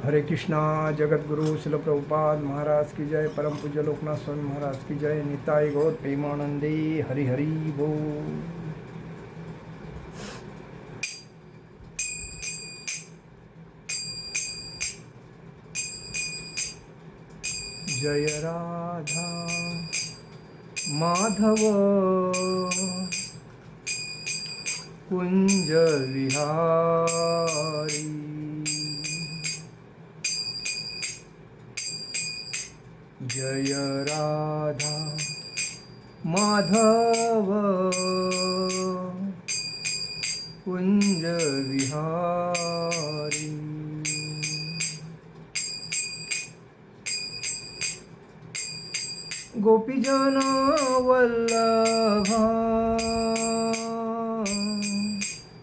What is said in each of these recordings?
हरे कृष्णा। जगत गुरु शिल प्रभुपाद महाराज की जय। परम पूज्य लोकनाथ स्वामी महाराज की जय। निताई गौर प्रेमानंदे। हरि हरि बोल। जय राधा माधव कुंज विहारी। जय राधा माधव कुंज विहारी। गोपीजन वल्लभा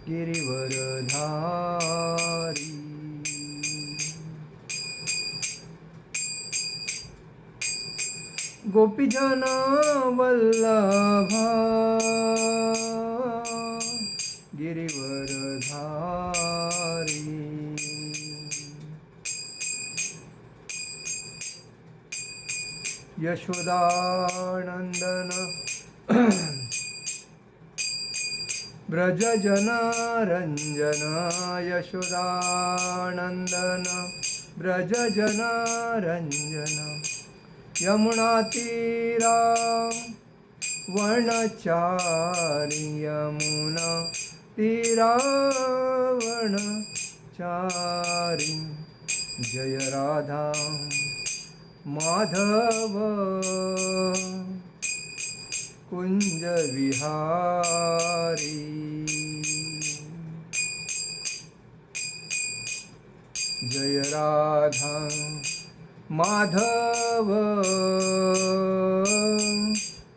गिरिवरधारी। गोपीजन वल्लभा गिरिवरधारी। यशोदानंदन ब्रजजन रंजन। यशोदानंदन ब्रजजन रंजन। यमुना तीरा वनचारी। यमुना तीरा वनचारी। जय राधा माधव कुंज विहारी। जय राधा माधव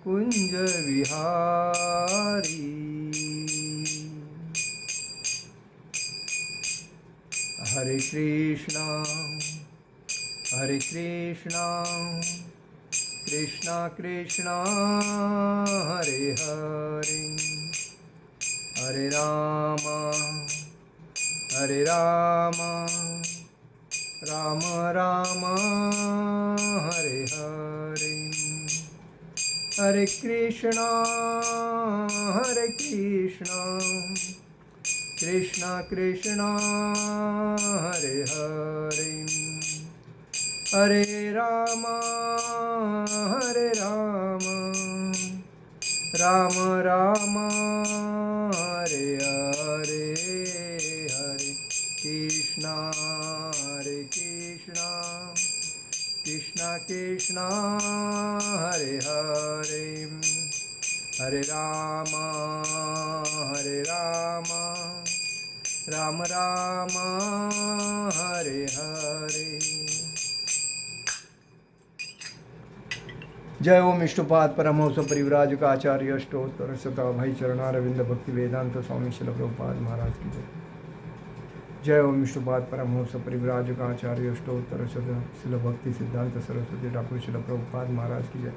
कुंज विहारी। हरे कृष्णा हरे कृष्णा कृष्णा कृष्णा हरे हरे। हरे राम राम राम हरे हरे। हरे कृष्णा कृष्णा कृष्णा हरे हरे। हरे राम राम राम हरे हरे। हरे कृष्णा कृष्णा कृष्णा हरे हरे। हरे राम राम राम हरे हरे। जय ओम विष्णुपाद परमहंस परिव्राजक आचार्य अष्टोत्तर शत भाई चरणारविंद भक्ति वेदांत स्वामी शिल प्रभुपाद महाराज की जय। जय ओम विष्णुपाद परमहंस परिव्राजक आचार्य अष्टोत्तर शत शिल भक्ति सिद्धांत सरस्वती ठाकुर शिल प्रभुपाद महाराज की जय।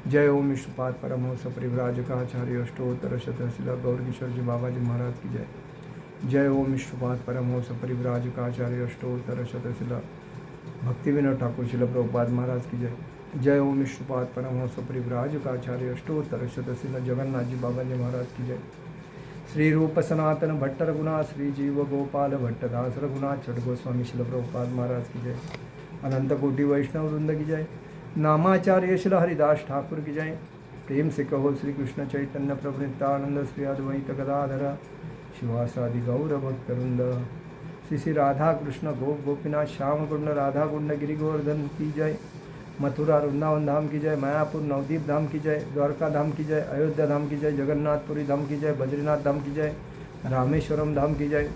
जय ओम विष्णुपाद परमहंस परिव्राजक आचार्य अष्टोत्तर शत शिल गौर किशोर जी बाबा जी महाराज की जय। जय ओम विष्णुपाद परमहंस परिव्राजक आचार्य अष्टोत्तर शत शिल भक्ति विनोद ठाकुर शिल प्रभुपाद महाराज की जय। जय ओम विष्णुपाद परमहंस परिव्राजक आचार्य अष्टोत्तर शत शिल जगन्नाथ जी बाबा जी महाराज की जय। श्री रूप सनातन भट्ट रघुनाथ श्री जीव गोपाल भट्ट दास रघुनाथ छठ गोस्वामी शिल प्रभुपाद महाराज की जय। अनंत कोटि वैष्णव वृंद की जय। नामाचार्य शिल हरिदास ठाकुर की जय। प्रेम से कहो श्री कृष्ण चैतन्य प्रभु नित्यानंद श्री अद्वैत गदाधर शिवासादि गौर भक्तवृंद। श्री श्री राधा कृष्ण गोपीनाथ श्याम कुंड राधा कुंड गिरि गोवर्धन की जय। मथुरा वृंदावन धाम की जय। मायापुर नवदीप धाम की जय। द्वारका धाम की जय। अयोध्या धाम की जय। जगन्नाथपुरी धाम की जय। बद्रीनाथ धाम की जय। रामेश्वरम धाम की जय।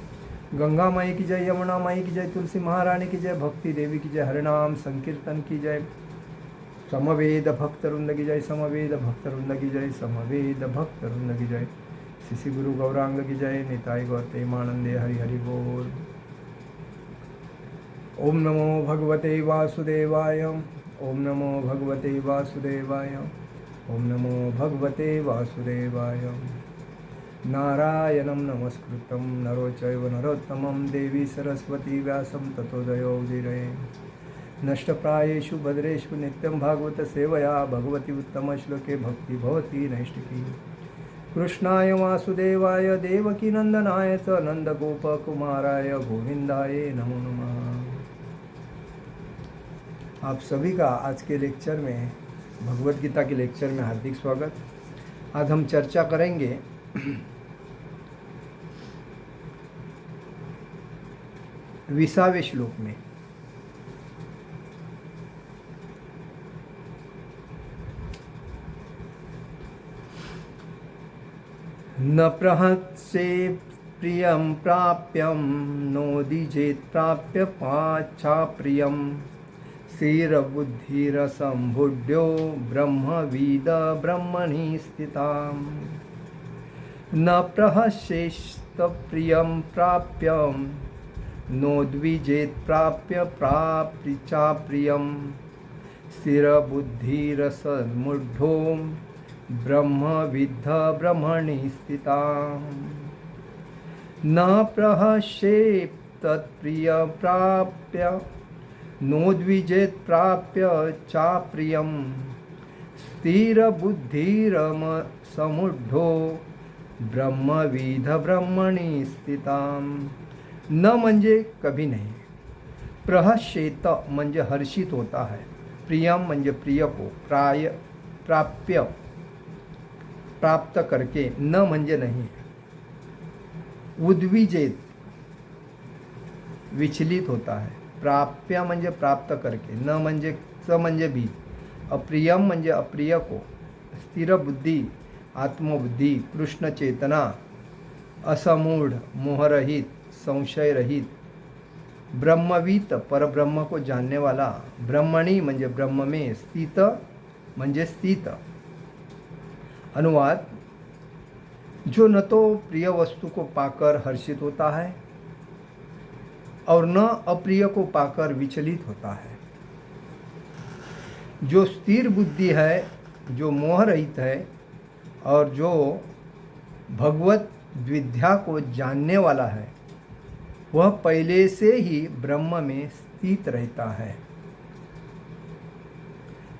गंगा माई की जय। यमुना माई की जय। तुलसी महारानी की जय। भक्ति देवी की जय। हरिनाम संकीर्तन की जय। समवेद भक्तवृंद की जय। समवेद भक्तवृंद की जय। समवेद भक्तवृंद की जय। श्री गुरु गौरांग की जय। निताई गौर प्रेमानंदे। हरि हरि बोल। ओम नमो भगवते वासुदेवाय। ओम नमो भगवते वासुदेवाय। ओम नमो भगवते वासुदेवाय। नारायणं नमस्कृतं नरो चैव नरोत्तमं देवी सरस्वती व्यासं ततो जयोदीरये नष्टप्रायेषु भद्रेषु नित्यं भागवत सेवया भगवती उत्तमश्लोके भक्ति भवति नैष्टिकी कृष्णाय वासुदेवाय देवकीनंदनाय च नंदगोपकुमाराय गोविंदाय नमो नमः। आप सभी का आज के लेक्चर में, भगवत गीता के लेक्चर में हार्दिक स्वागत। आज हम चर्चा करेंगे विसावे श्लोक में। न प्रहस्ये प्रियं प्राप्यं नोदिजेत् प्राप्य पाच्छा प्रियं स्थिरबुद्धिरसम्भुड्यो ब्रह्मविद ब्रह्मणि स्थिताम्। न प्रहस्येस्त प्रियं प्राप्यं नोद्विजेत् प्राप्य प्राप्य प्रियं स्थिरबुद्धिरसम्मुढो ब्रह्मविद ब्रह्मणि स्थिताम्। न प्रहस्येत् तत्प्रिय प्राप्य नोद्विजेत् प्राप्य चाप्रियं स्थिरबुद्धिरसमुढ्ढो ब्रह्मविद ब्रह्मणि स्थिताम्। न म्हणजे कभी नहीं, प्रहस्येत म्हणजे हर्षित होता है, प्रियम म्हणजे प्रिय को, प्राप्य प्राप्त करके, न म्हणजे नहीं, उद्विजेत विचलित होता है, प्राप्य म्हणजे प्राप्त करके, न म्हणजे स म्हणजे भी, अप्रियम म्हणजे अप्रिय को, स्थिर बुद्धि आत्मबुद्धि, कृष्ण चेतना, असमूढ़ मोहरहित संशय रहित, ब्रह्मवीत परब्रह्म को जानने वाला, ब्रह्मणि म्हणजे ब्रह्म में, स्थित म्हणजे स्थित। अनुवाद, जो न तो प्रिय वस्तु को पाकर हर्षित होता है और न अप्रिय को पाकर विचलित होता है, जो स्थिर बुद्धि है, जो मोह रहित है और जो भगवत विद्या को जानने वाला है, वह पहले से ही ब्रह्म में स्थित रहता है।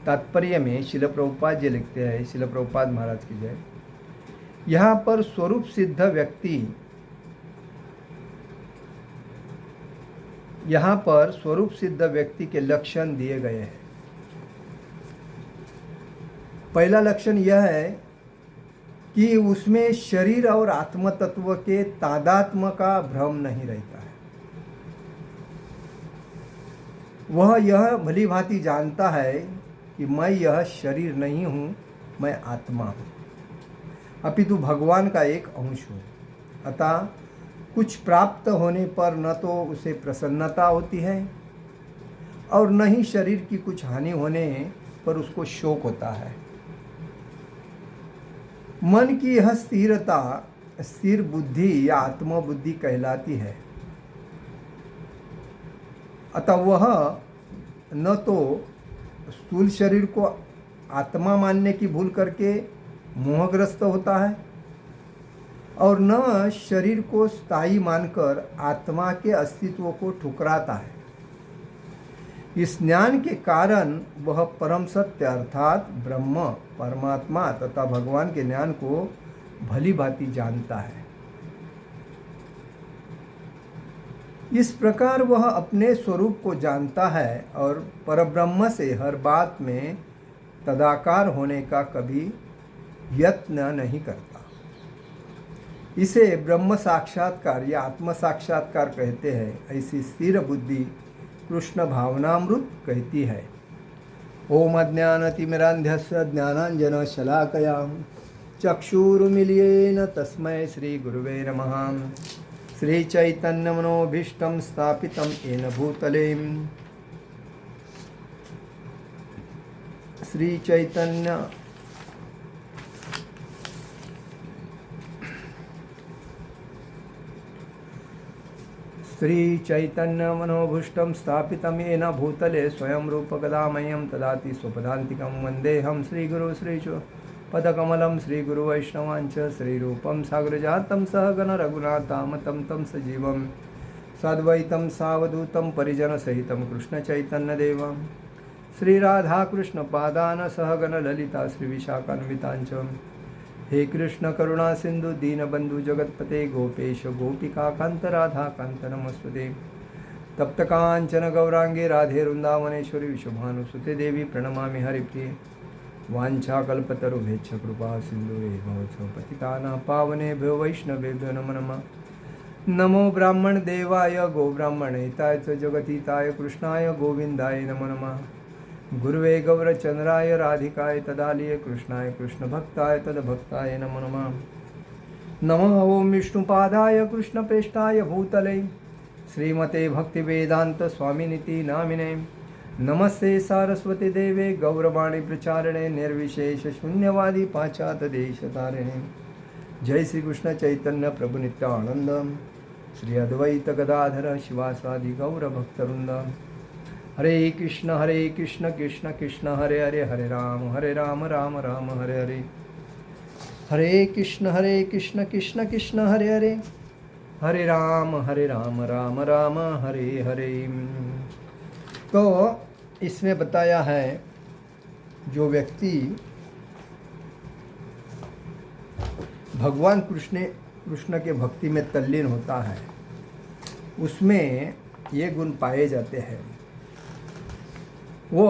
तात्पर्य में शिल प्रभुपाद जी लिखते हैं, शिल प्रभुपाद महाराज की जय। यहाँ पर स्वरूप सिद्ध व्यक्ति, यहाँ पर स्वरूप सिद्ध व्यक्ति के लक्षण दिए गए हैं। पहला लक्षण यह है कि उसमें शरीर और आत्म तत्व के तादात्म्य का भ्रम नहीं रहता है। वह यह भली भांति जानता है कि मैं यह शरीर नहीं हूँ, मैं आत्मा हूँ, अपितु भगवान का एक अंश हूँ। अतः कुछ प्राप्त होने पर न तो उसे प्रसन्नता होती है और न ही शरीर की कुछ हानि होने पर उसको शोक होता है। मन की यह स्थिरता स्थिर बुद्धि या आत्मबुद्धि कहलाती है। अतः वह न तो स्थूल शरीर को आत्मा मानने की भूल करके मोहग्रस्त होता है और न शरीर को स्थायी मानकर आत्मा के अस्तित्व को ठुकराता है। इस ज्ञान के कारण वह परम सत्य अर्थात ब्रह्म, परमात्मा तथा भगवान के ज्ञान को भली भांति जानता है। इस प्रकार वह अपने स्वरूप को जानता है और परब्रह्म से हर बात में तदाकार होने का कभी यत्न नहीं करता। इसे ब्रह्म साक्षात्कार या आत्म साक्षात्कार कहते हैं। ऐसी स्थिर बुद्धि कृष्ण भावनामृत कहती है। ओम अज्ञानतिमिरान्धस्य ज्ञानाञ्जनशलाकया चक्षुरुन्मीलितेन तस्मै श्री गुरुवे नमः। श्री चैतन्यमनोभीष्टं स्थापितं येन भूतले श्री चैतन्य श्री चैतन्य मनोभूष्टं स्थापितं येन भूतले स्वयं रूप गदामह्यं ददाति स्वपदान्तिकं वन्देऽहं श्रीगुरु पदकमलं श्रीगुरुवैष्णवांच श्रीरूपं साग्रजातं सहगण रघुनाथामतं तं सजीवं साद्वैतं सावधूतं परिजनसहितं कृष्णचैतन्यदेवं श्रीराधाकृष्णपादान सहगण ललिता श्रीविशाखान्वितांच हे कृष्ण करुणा सिंधु दीनबंधु जगतपते गोपेश गोपिका कांत राधा कांत नमस्ते तप्त कांचन गौरांगे राधे वृंदावनेश्वरी विशुभानुसुते देवी प्रणमामि हरिप्रिये वाञ्छाकल्पतरुभ्यश्च कृपा सिन्धुवे भवतो पतितानां पावनेभ्यो वैष्णवेभ्यो नमो नमः। नमो ब्राह्मण देवाय गोब्राह्मणहिताय च जगतीताय कृष्णाय गोविन्दाय नमो नमः। गुरुवे गौरचन्द्राय राधिकाय तदालये कृष्णाय कृष्णभक्ताय तद्भक्ताय नमो नमः। नमः ओं विष्णुपादाय कृष्णप्रेष्ठाय भूतले श्रीमते भक्तिवेदांत स्वामिनिति नामिने नमस्ते सारस्वती देवे गौरवाणी प्रचारणे निर्विशेष शून्यवादी पाश्चात्य देशतारिणे। जय श्री कृष्ण चैतन्य प्रभु नित्यानंद श्री अद्वैत गदाधर शिवासादि गौर भक्तवृंद। हरे कृष्ण कृष्ण कृष्ण हरे हरे हरे राम राम राम हरे हरे। हरे कृष्ण कृष्ण कृष्ण हरे हरे हरे राम राम राम हरे हरे। तो इसमें बताया है जो व्यक्ति भगवान कृष्ण के भक्ति में तल्लीन होता है उसमें ये गुण पाए जाते हैं। वो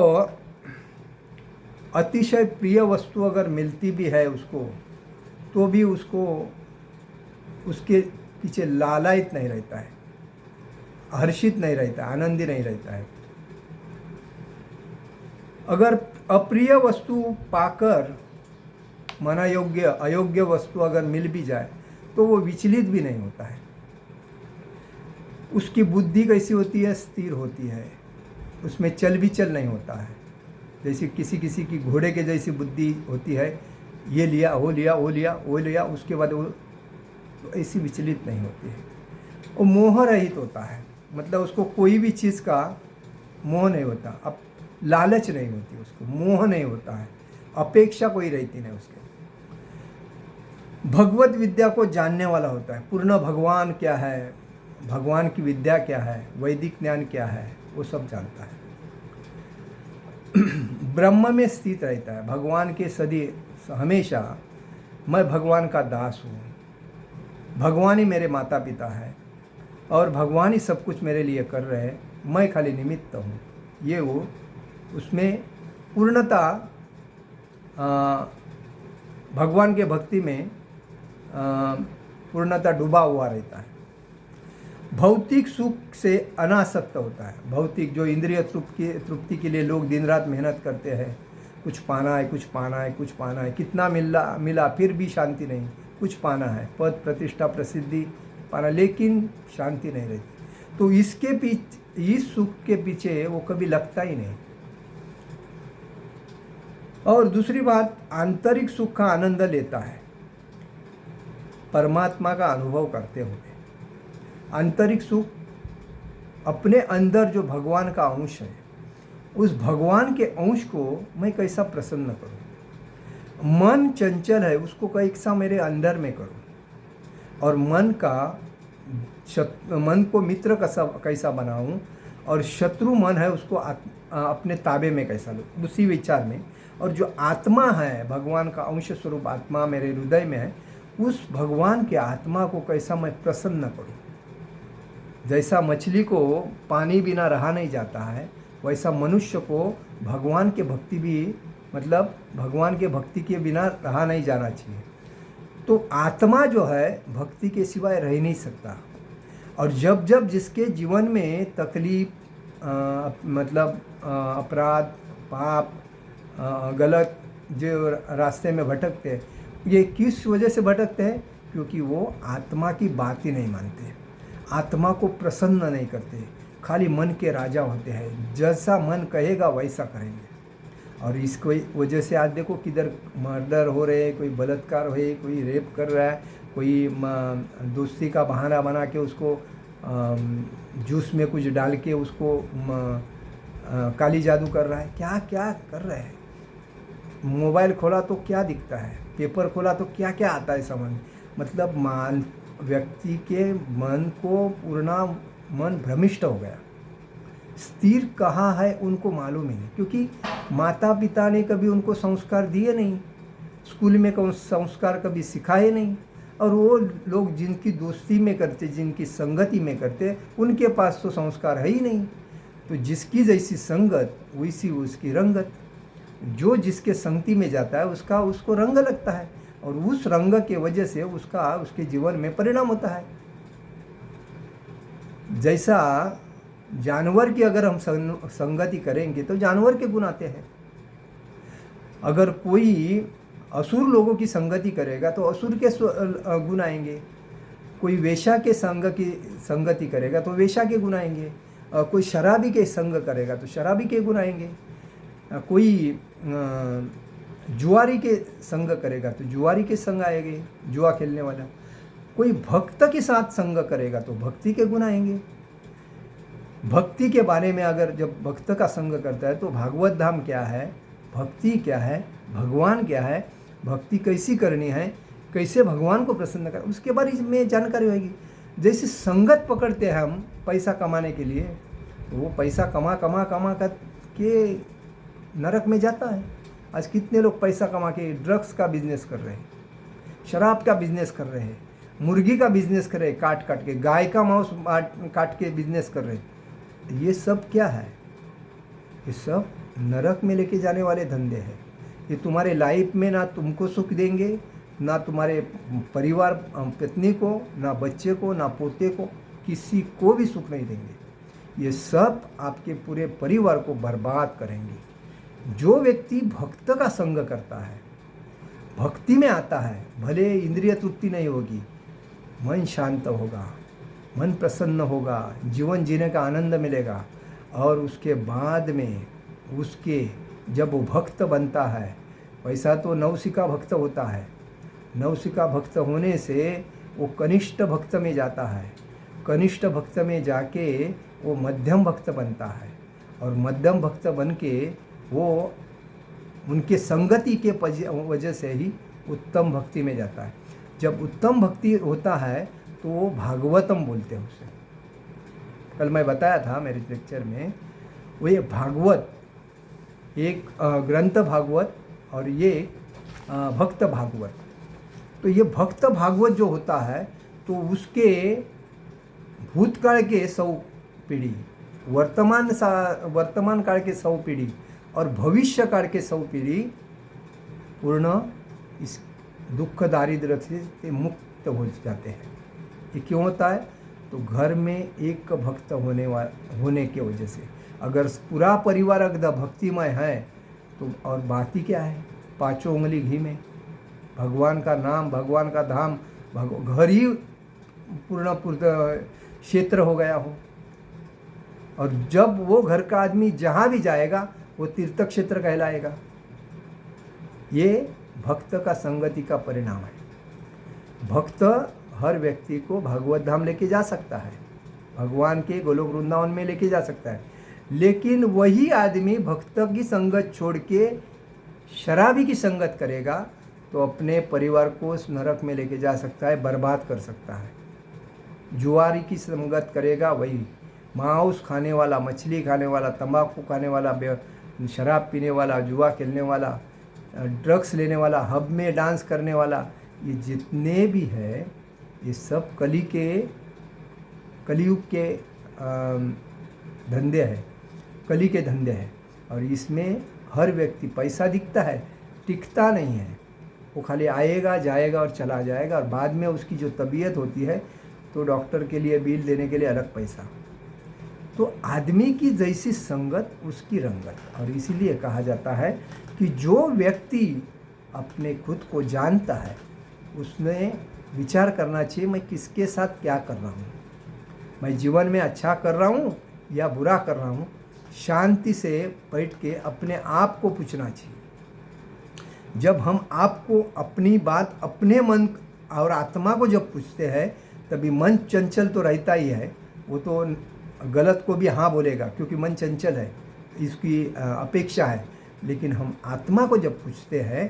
अतिशय प्रिय वस्तु अगर मिलती भी है उसको तो भी उसको उसके पीछे लालायित नहीं रहता है, हर्षित नहीं रहता, आनंदी नहीं रहता है। अगर अप्रिय वस्तु पाकर मना योग्य अयोग्य वस्तु अगर मिल भी जाए तो वो विचलित भी नहीं होता है। उसकी बुद्धि कैसी होती है? स्थिर होती है, उसमें चल विचल नहीं होता है। जैसे किसी की घोड़े के जैसी बुद्धि होती है, ये लिया वो लिया वो लिया वो लिया, उसके बाद वो तो ऐसी विचलित नहीं होती है। वो मोह रहित होता है, मतलब उसको कोई भी चीज़ का मोह नहीं होता, अब लालच नहीं होती, उसको मोह नहीं होता है, अपेक्षा कोई रहती नहीं उसके। भगवत विद्या को जानने वाला होता है, पूर्ण भगवान क्या है, भगवान की विद्या क्या है, वैदिक ज्ञान क्या है, वो सब जानता है। ब्रह्म में स्थित रहता है, भगवान के सदी हमेशा मैं भगवान का दास हूँ, भगवान ही मेरे माता पिता है और भगवान ही सब कुछ मेरे लिए कर रहे हैं, मैं खाली निमित्त हूँ। ये वो उसमें पूर्णता भगवान के भक्ति में पूर्णता डूबा हुआ रहता है। भौतिक सुख से अनासक्त होता है। भौतिक जो इंद्रिय तृप्ति के लिए लोग दिन रात मेहनत करते हैं, कुछ पाना है कुछ पाना है कुछ पाना है, कितना मिला फिर भी शांति नहीं, कुछ पाना है, पद प्रतिष्ठा प्रसिद्धि पाना, लेकिन शांति नहीं रहती। तो इसके पीछे, इस सुख के पीछे वो कभी लगता ही नहीं। और दूसरी बात, आंतरिक सुख का आनंद लेता है परमात्मा का अनुभव करते हुए। आंतरिक सुख अपने अंदर जो भगवान का अंश है, उस भगवान के अंश को मैं कैसा प्रसन्न करूं। मन चंचल है, उसको कैसा मेरे अंदर में करूं, और मन को मित्र कैसा बनाऊं, और शत्रु मन है उसको अपने ताबे में कैसा लूं, उसी विचार में। और जो आत्मा है, भगवान का अंश स्वरूप आत्मा मेरे हृदय में है, उस भगवान के आत्मा को कैसा मैं प्रसन्न करूं। जैसा मछली को पानी बिना रहा नहीं जाता है, वैसा मनुष्य को भगवान के भक्ति भी, मतलब भगवान के भक्ति के बिना रहा नहीं जाना चाहिए। तो आत्मा जो है भक्ति के सिवाय रह नहीं सकता। और जब जब जिसके जीवन में तकलीफ, मतलब अपराध, पाप, गलत जो रास्ते में भटकते हैं, ये किस वजह से भटकते हैं? क्योंकि वो आत्मा की बात ही नहीं मानते, आत्मा को प्रसन्न नहीं करते, खाली मन के राजा होते हैं, जैसा मन कहेगा वैसा करेंगे। और इसको वजह से आज देखो किधर मर्डर हो रहे हैं, कोई बलात्कार हो, कोई रेप कर रहा है, कोई दोस्ती का बहाना बना के उसको जूस में कुछ डाल के उसको काली जादू कर रहा है, क्या क्या कर रहे हैं। मोबाइल खोला तो क्या दिखता है, पेपर खोला तो क्या क्या आता है समझ, मतलब व्यक्ति के मन को पूर्ण मन भ्रमिष्ट हो गया। स्थिर कहाँ है उनको मालूम ही नहीं, क्योंकि माता पिता ने कभी उनको संस्कार दिए नहीं, स्कूल में कौन संस्कार कभी सिखाए नहीं, और वो लोग जिनकी दोस्ती में करते, जिनकी संगति में करते, उनके पास तो संस्कार है ही नहीं। तो जिसकी जैसी संगत वैसी उसकी रंगत। जो जिसके संगति में जाता है उसका उसको रंग लगता है, और उस रंग के वजह से उसका उसके जीवन में परिणाम होता है। जैसा जानवर की अगर हम संगति करेंगे तो जानवर के गुण आते हैं। अगर कोई असुर लोगों की संगति करेगा तो असुर के गुण आएंगे। कोई वेश्या के संगति करेगा तो वेश्या के गुण आएंगे। कोई शराबी के संग करेगा तो शराबी के गुण आएंगे। कोई जुआरी के संग करेगा तो जुआरी के संग आएंगे, जुआ खेलने वाला। कोई भक्त के साथ संग करेगा तो भक्ति के गुण आएंगे। भक्ति के बारे में अगर जब भक्त का संग करता है तो भागवत धाम क्या है, भक्ति क्या है, भगवान क्या है, भक्ति कैसी करनी है, कैसे भगवान को प्रसन्न कर, उसके बारे में जानकारी होगी। जैसे संगत पकड़ते हैं हम पैसा कमाने के लिए, तो वो पैसा कमा कर के नरक में जाता है। आज कितने लोग पैसा कमा के ड्रग्स का बिजनेस कर रहे हैं, शराब का बिजनेस कर रहे हैं, मुर्गी का बिजनेस कर रहे हैं, काट के गाय का मांस काट के बिजनेस कर रहे हैं। ये सब क्या है? ये सब नरक में लेके जाने वाले धंधे हैं। ये तुम्हारे लाइफ में ना तुमको सुख देंगे, ना तुम्हारे परिवार पत्नी को, ना बच्चे को, ना पोते को, किसी को भी सुख नहीं देंगे। ये सब आपके पूरे परिवार को बर्बाद करेंगे। जो व्यक्ति भक्त का संग करता है, भक्ति में आता है, भले इंद्रिय तृप्ति नहीं होगी, मन शांत होगा, मन प्रसन्न होगा, जीवन जीने का आनंद मिलेगा। और उसके बाद में उसके जब वो भक्त बनता है, वैसा तो नवसिका भक्त होता है, नवसिका भक्त होने से वो कनिष्ठ भक्त में जाता है, कनिष्ठ भक्त में जाके वो मध्यम भक्त बनता है, और मध्यम भक्त बन के वो उनके संगति के वजह से ही उत्तम भक्ति में जाता है। जब उत्तम भक्ति होता है तो वो भागवतम बोलते हैं उसे। कल मैं बताया था मेरे लेक्चर में, वो ये भागवत एक ग्रंथ भागवत और ये भक्त भागवत। तो ये भक्त भागवत जो होता है तो उसके भूतकाल के 100 पीढ़ी, वर्तमान काल के 100 पीढ़ी और भविष्य काल के 100 पीढ़ी पूर्ण इस दुख दारिद्र्य से मुक्त हो जाते हैं। ये क्यों होता है? तो घर में एक भक्त होने के वजह से। अगर पूरा परिवार अगर भक्तिमय है तो और बाकी क्या है, पांचों उंगली घी में, भगवान का नाम, भगवान का धाम, घर ही पूर्ण क्षेत्र हो गया हो। और जब वो घर का आदमी जहाँ भी जाएगा वो तीर्थ क्षेत्र कहलाएगा। ये भक्त का संगति का परिणाम है। भक्त हर व्यक्ति को भागवत धाम लेके जा सकता है, भगवान के गोलोक वृंदावन में लेके जा सकता है, लेकिन वही आदमी भक्त की संगत छोड़ के शराबी की संगत करेगा तो अपने परिवार को उस नरक में लेके जा सकता है, बर्बाद कर सकता है। जुआरी की संगत करेगा, वही मांस खाने वाला, मछली खाने वाला, तंबाकू खाने वाला, शराब पीने वाला, जुआ खेलने वाला, ड्रग्स लेने वाला, हब में डांस करने वाला, ये जितने भी है ये सब कलयुग के धंधे हैं, कली के धंधे हैं। और इसमें हर व्यक्ति, पैसा दिखता है, टिकता नहीं है, वो खाली आएगा जाएगा और चला जाएगा, और बाद में उसकी जो तबीयत होती है तो डॉक्टर के लिए बिल देने के लिए अलग पैसा। तो आदमी की जैसी संगत उसकी रंगत। और इसीलिए कहा जाता है कि जो व्यक्ति अपने खुद को जानता है उसने विचार करना चाहिए, मैं किसके साथ क्या कर रहा हूँ, मैं जीवन में अच्छा कर रहा हूँ या बुरा कर रहा हूँ। शांति से बैठ के अपने आप को पूछना चाहिए। जब हम आपको अपनी बात अपने मन और आत्मा को जब पूछते हैं तभी मन चंचल तो रहता ही है, वो तो गलत को भी हाँ बोलेगा क्योंकि मन चंचल है, इसकी अपेक्षा है। लेकिन हम आत्मा को जब पूछते हैं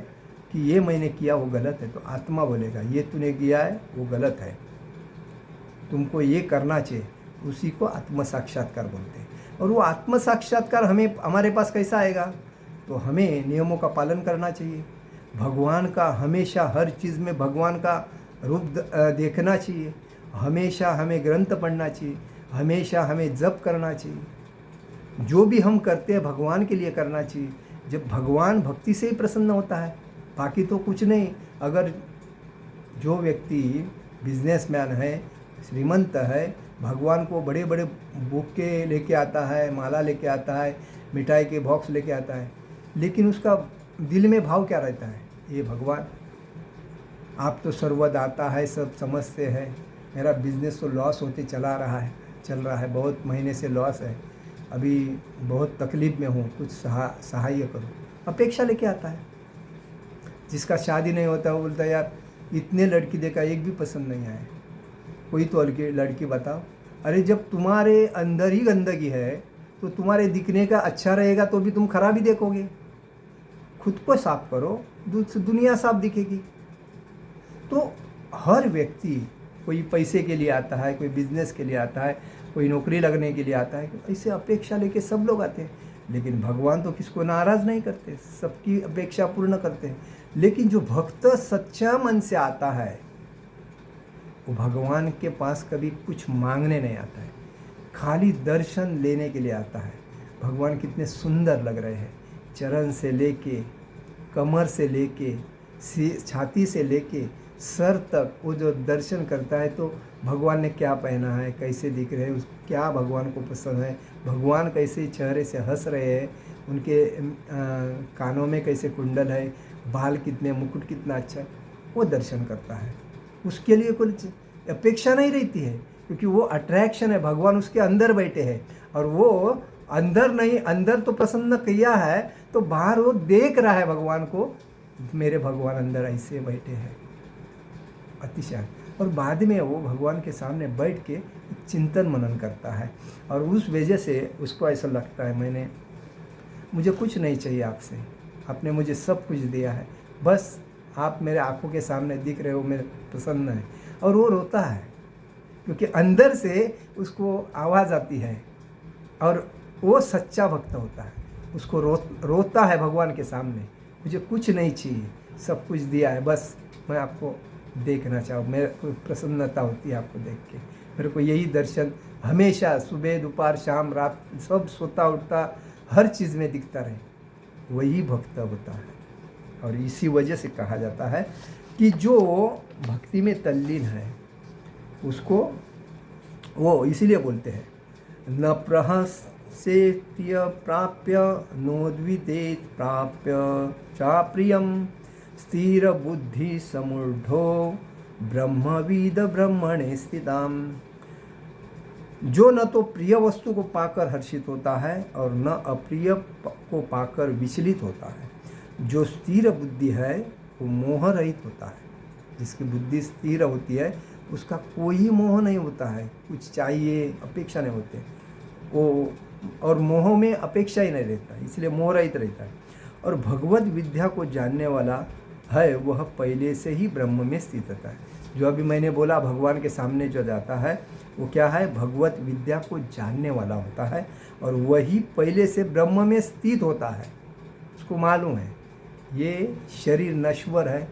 कि ये मैंने किया वो गलत है, तो आत्मा बोलेगा ये तूने किया है वो गलत है, तुमको ये करना चाहिए। उसी को आत्म साक्षात्कार बोलते हैं। और वो आत्म साक्षात्कार हमारे पास कैसा आएगा? तो हमें नियमों का पालन करना चाहिए, भगवान का हमेशा हर चीज़ में भगवान का रूप देखना चाहिए, हमेशा हमें ग्रंथ पढ़ना चाहिए, हमेशा हमें जप करना चाहिए। जो भी हम करते हैं भगवान के लिए करना चाहिए। जब भगवान भक्ति से ही प्रसन्न होता है, बाकी तो कुछ नहीं। अगर जो व्यक्ति बिजनेसमैन है, श्रीमंत है, भगवान को बड़े बड़े बुके लेके आता है, माला लेके आता है, मिठाई के बॉक्स लेके आता है, लेकिन उसका दिल में भाव क्या रहता है? ये भगवान आप तो सर्वदाता है, सब समझते हैं, मेरा बिजनेस तो लॉस होते चल रहा है, बहुत महीने से लॉस है, अभी बहुत तकलीफ़ में हूँ, कुछ सहाय करो, अपेक्षा लेके आता है। जिसका शादी नहीं होता वो बोलता है यार इतने लड़की देखा एक भी पसंद नहीं आए, कोई तो लड़की बताओ। अरे जब तुम्हारे अंदर ही गंदगी है तो तुम्हारे दिखने का अच्छा रहेगा तो भी तुम खराब ही देखोगे। खुद को साफ करो, दुनिया साफ दिखेगी। तो हर व्यक्ति, कोई पैसे के लिए आता है, कोई बिजनेस के लिए आता है, कोई नौकरी लगने के लिए आता है, ऐसे अपेक्षा लेके सब लोग आते हैं। लेकिन भगवान तो किसको नाराज़ नहीं करते, सबकी अपेक्षा पूर्ण करते हैं। लेकिन जो भक्त सच्चा मन से आता है वो भगवान के पास कभी कुछ मांगने नहीं आता है, खाली दर्शन लेने के लिए आता है। भगवान कितने सुंदर लग रहे हैं, चरण से लेके, कमर से लेके, छाती से लेके सर तक वो जो दर्शन करता है तो भगवान ने क्या पहना है, कैसे दिख रहे हैं, क्या भगवान को पसंद है, भगवान कैसे चेहरे से हंस रहे हैं, उनके कानों में कैसे कुंडल है, बाल कितने, मुकुट कितना अच्छा है, वो दर्शन करता है। उसके लिए कुछ अपेक्षा नहीं रहती है, क्योंकि वो अट्रैक्शन है, भगवान उसके अंदर बैठे हैं। और वो अंदर नहीं, अंदर तो प्रसन्न किया है तो बाहर वो देख रहा है भगवान को, मेरे भगवान अंदर ऐसे बैठे हैं, अतिशय। और बाद में वो भगवान के सामने बैठ के चिंतन मनन करता है। और उस वजह से उसको ऐसा लगता है मुझे कुछ नहीं चाहिए आपसे, आपने मुझे सब कुछ दिया है, बस आप मेरे आंखों के सामने दिख रहे हो, मेरे प्रसन्न है। और वो रोता है क्योंकि अंदर से उसको आवाज़ आती है। और वो सच्चा भक्त होता है, उसको रोता है भगवान के सामने, मुझे कुछ नहीं चाहिए, सब कुछ दिया है, बस मैं आपको देखना चाहूँ, मेरे को प्रसन्नता होती है आपको देख के, मेरे को यही दर्शन हमेशा सुबह दोपहर शाम रात सब सोता उठता हर चीज़ में दिखता रहे, वही भक्त होता है। और इसी वजह से कहा जाता है कि जो भक्ति में तल्लीन है उसको वो इसीलिए बोलते हैं न प्रहस्येत्य प्राप्य नोद्विदेत प्राप्य चाप्रियम स्थिर बुद्धि समूढ़ो ब्रह्मविद ब्रह्मणे स्थिताम। जो न तो प्रिय वस्तु को पाकर हर्षित होता है और न अप्रिय को पाकर विचलित होता है। जो स्थिर बुद्धि है वो मोह रहित होता है। जिसकी बुद्धि स्थिर होती है उसका कोई मोह नहीं होता है, कुछ चाहिए अपेक्षा नहीं होते वो, और मोह में अपेक्षा ही नहीं रहता, इसलिए मोह रहित रहता है। और भगवत विद्या को जानने वाला है वह पहले से ही ब्रह्म में स्थित होता है। जो अभी मैंने बोला भगवान के सामने जो जाता है वो क्या है, भगवत विद्या को जानने वाला होता है और वही पहले से ब्रह्म में स्थित होता है। उसको मालूम है ये शरीर नश्वर है,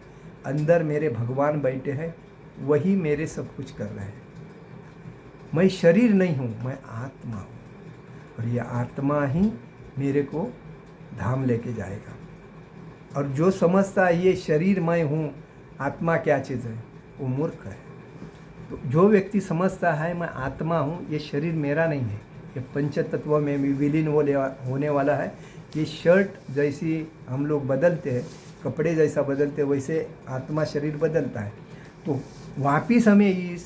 अंदर मेरे भगवान बैठे हैं, वही मेरे सब कुछ कर रहे हैं, मैं शरीर नहीं हूँ, मैं आत्मा हूँ और ये आत्मा ही मेरे को धाम लेके जाएगा। और जो समझता है ये शरीर मैं हूँ, आत्मा क्या चीज़ है, वो मूर्ख है। तो जो व्यक्ति समझता है मैं आत्मा हूँ, ये शरीर मेरा नहीं है, ये पंच तत्व में विलीन होने वाला है। ये शर्ट जैसी हम लोग बदलते हैं, कपड़े जैसा बदलते हैं, वैसे आत्मा शरीर बदलता है। तो वापिस हमें इस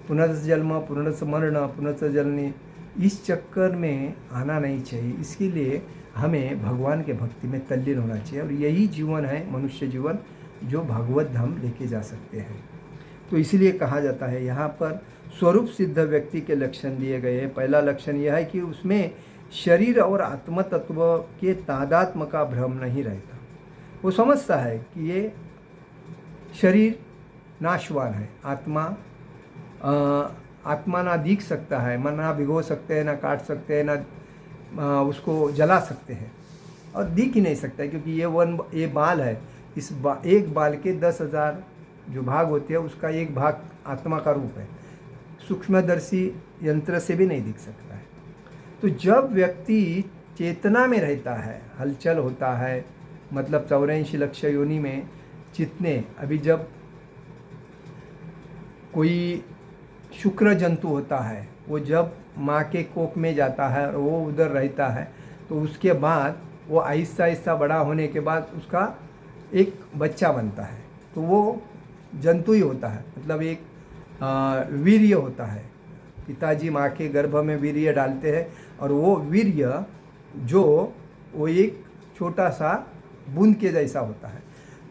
पुनर्जन्म पुनर्मरण पुनर्जन्म इस चक्कर में आना नहीं चाहिए। इसके लिए हमें भगवान के भक्ति में तल्लीन होना चाहिए और यही जीवन है मनुष्य जीवन जो भागवत धाम लेके जा सकते हैं। तो इसलिए कहा जाता है यहाँ पर स्वरूप सिद्ध व्यक्ति के लक्षण दिए गए हैं। पहला लक्षण यह है कि उसमें शरीर और आत्म तत्व के तादात्म्य का भ्रम नहीं रहता। वो समझता है कि ये शरीर नाशवान है, आत्मा ना दिख सकता है, मन ना भिगो सकते हैं, ना काट सकते हैं, ना उसको जला सकते हैं, और दिख ही नहीं सकता है, क्योंकि ये बाल है। एक बाल के 10,000 जो भाग होते हैं, उसका एक भाग आत्मा का रूप है, सूक्ष्मदर्शी यंत्र से भी नहीं दिख सकता है। तो जब व्यक्ति चेतना में रहता है, हलचल होता है, मतलब 84 लक्ष योनि में जितने, अभी जब कोई शुक्र जंतु होता है, वो जब माँ के कोख में जाता है और वो उधर रहता है, तो उसके बाद वो आहिस्ता आहिस्ता बड़ा होने के बाद उसका एक बच्चा बनता है, तो वो जंतु ही होता है, मतलब एक वीर्य होता है। पिताजी माँ के गर्भ में वीर्य डालते हैं, और वो वीर्य वो एक छोटा सा बूंद के जैसा होता है,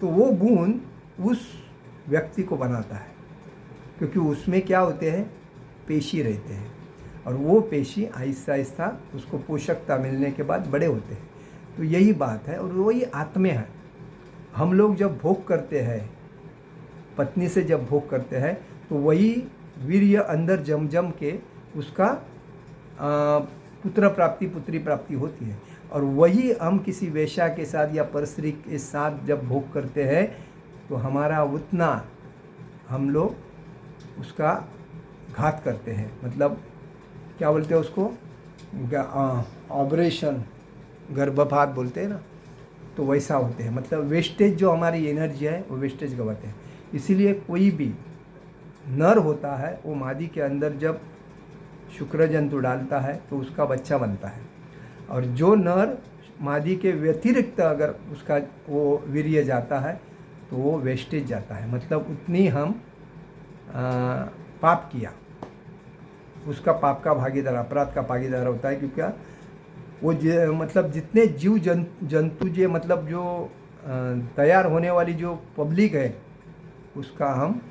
तो वो बूंद उस व्यक्ति को बनाता है, क्योंकि उसमें क्या होते हैं, पेशी रहते हैं, और वो पेशी आहिस्ता आहिस्ता उसको पोषकता मिलने के बाद बड़े होते हैं। तो यही बात है, और वही आत्मा है। हम लोग जब भोग करते हैं, पत्नी से जब भोग करते हैं, तो वही वीर्य अंदर जम जम के उसका पुत्र प्राप्ति पुत्री प्राप्ति होती है, और वही हम किसी वेश्या के साथ या परस्त्री के साथ जब भोग करते हैं, तो हमारा उतना हम लोग उसका घात करते हैं, मतलब क्या बोलते हैं उसको, ऑपरेशन गर्भपात बोलते हैं ना, तो वैसा होते हैं। मतलब वेस्टेज जो हमारी एनर्जी है वो वेस्टेज गवाते हैं। इसीलिए कोई भी नर होता है, वो मादी के अंदर जब शुक्र जंतु डालता है तो उसका बच्चा बनता है, और जो नर मादी के व्यतिरिक्त अगर उसका वो वीर्य जाता है तो वो वेस्टेज जाता है। मतलब उतनी हम पाप किया, उसका पाप का भागीदार, अपराध का भागीदार होता है, क्योंकि वो मतलब जितने जीव जंतु जो मतलब जो तैयार होने वाली जो पब्लिक है, उसका हम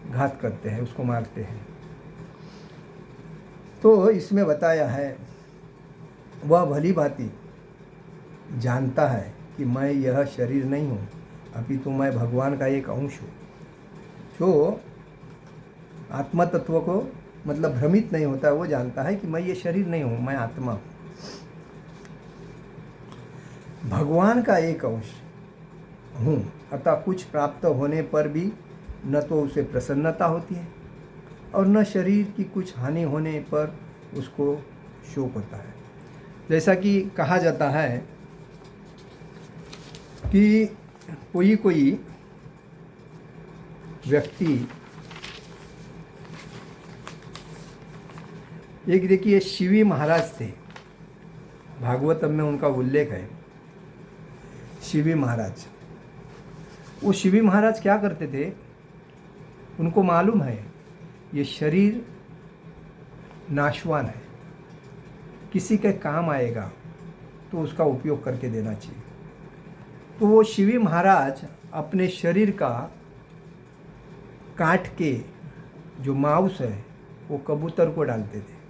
घात करते हैं, उसको मारते हैं। तो इसमें बताया है, वह भली भांति जानता है कि मैं यह शरीर नहीं हूँ, अपितु मैं भगवान का एक अंश हूँ। जो आत्मा तत्व को मतलब भ्रमित नहीं होता है, वो जानता है कि मैं ये शरीर नहीं हूँ, मैं आत्मा हूँ, भगवान का एक अंश हूँ। अतः कुछ प्राप्त होने पर भी न तो उसे प्रसन्नता होती है, और न शरीर की कुछ हानि होने पर उसको शोक होता है। जैसा कि कहा जाता है कि कोई व्यक्ति, एक देखिए शिवी महाराज थे, भागवतम में उनका उल्लेख है, शिवी महाराज। वो शिवी महाराज क्या करते थे, उनको मालूम है ये शरीर नाशवान है, किसी के काम आएगा तो उसका उपयोग करके देना चाहिए। तो वो शिवी महाराज अपने शरीर का काट के जो मांस है वो कबूतर को डालते थे।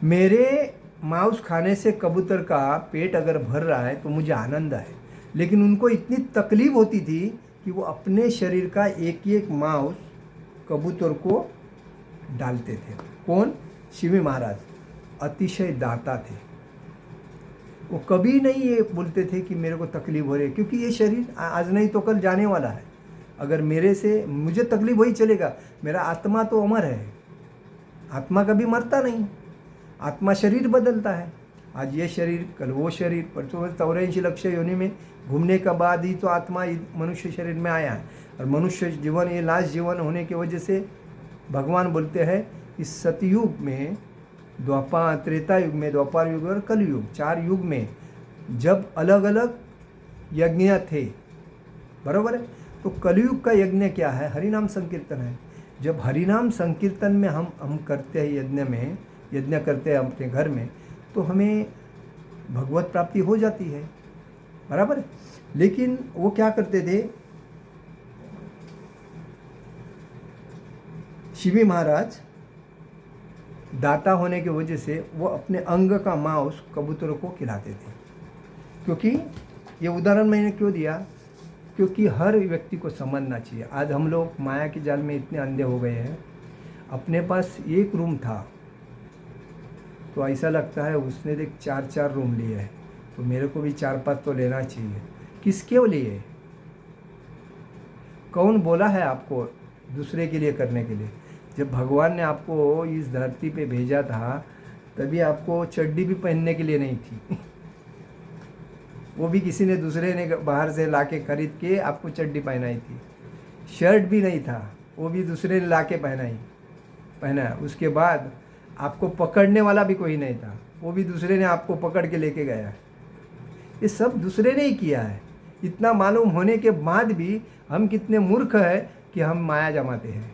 मेरे मांस खाने से कबूतर का पेट अगर भर रहा है तो मुझे आनंद है, लेकिन उनको इतनी तकलीफ होती थी कि वो अपने शरीर का एक एक मांस कबूतर को डालते थे। कौन? शिवी महाराज अतिशय दाता थे। वो कभी नहीं ये बोलते थे कि मेरे को तकलीफ हो रही है, क्योंकि ये शरीर आज नहीं तो कल जाने वाला है। अगर मुझे तकलीफ वही चलेगा, मेरा आत्मा तो अमर है, आत्मा कभी मरता नहीं, आत्मा शरीर बदलता है, आज ये शरीर कल वो शरीर, पर 84 लक्ष योनि में घूमने के बाद ही तो आत्मा मनुष्य शरीर में आया है। और मनुष्य जीवन ये लास्ट जीवन होने की वजह से भगवान बोलते हैं इस सतयुग में, त्रेता युग में, द्वापर युग और कलयुग, 4 युग में जब अलग अलग यज्ञ थे, बराबर है। तो कलयुग का यज्ञ क्या है? हरिनाम संकीर्तन है। जब हरिनाम संकीर्तन में हम करते हैं, यज्ञ करते हैं अपने घर में, तो हमें भगवत प्राप्ति हो जाती है, बराबर है। लेकिन वो क्या करते थे, शिवी महाराज दाता होने की वजह से वो अपने अंग का मांस कबूतरों को खिलाते थे। क्योंकि ये उदाहरण मैंने क्यों दिया, क्योंकि हर व्यक्ति को समझना चाहिए। आज हम लोग माया के जाल में इतने अंधे हो गए हैं। अपने पास एक रूम था तो ऐसा लगता है उसने देख 4-4 रूम लिए हैं, तो मेरे को भी 4-5 तो लेना चाहिए। किसके लिए? कौन बोला है आपको दूसरे के लिए करने के लिए? जब भगवान ने आपको इस धरती पे भेजा था तभी आपको चड्डी भी पहनने के लिए नहीं थी वो भी किसी ने दूसरे ने बाहर से लाके खरीद के आपको चड्डी पहनाई थी। शर्ट भी नहीं था, वो भी दूसरे ने लाके पहना। उसके बाद आपको पकड़ने वाला भी कोई नहीं था, वो भी दूसरे ने आपको पकड़ के लेके गया। ये सब दूसरे ने ही किया है। इतना मालूम होने के बाद भी हम कितने मूर्ख हैं कि हम माया जमाते हैं।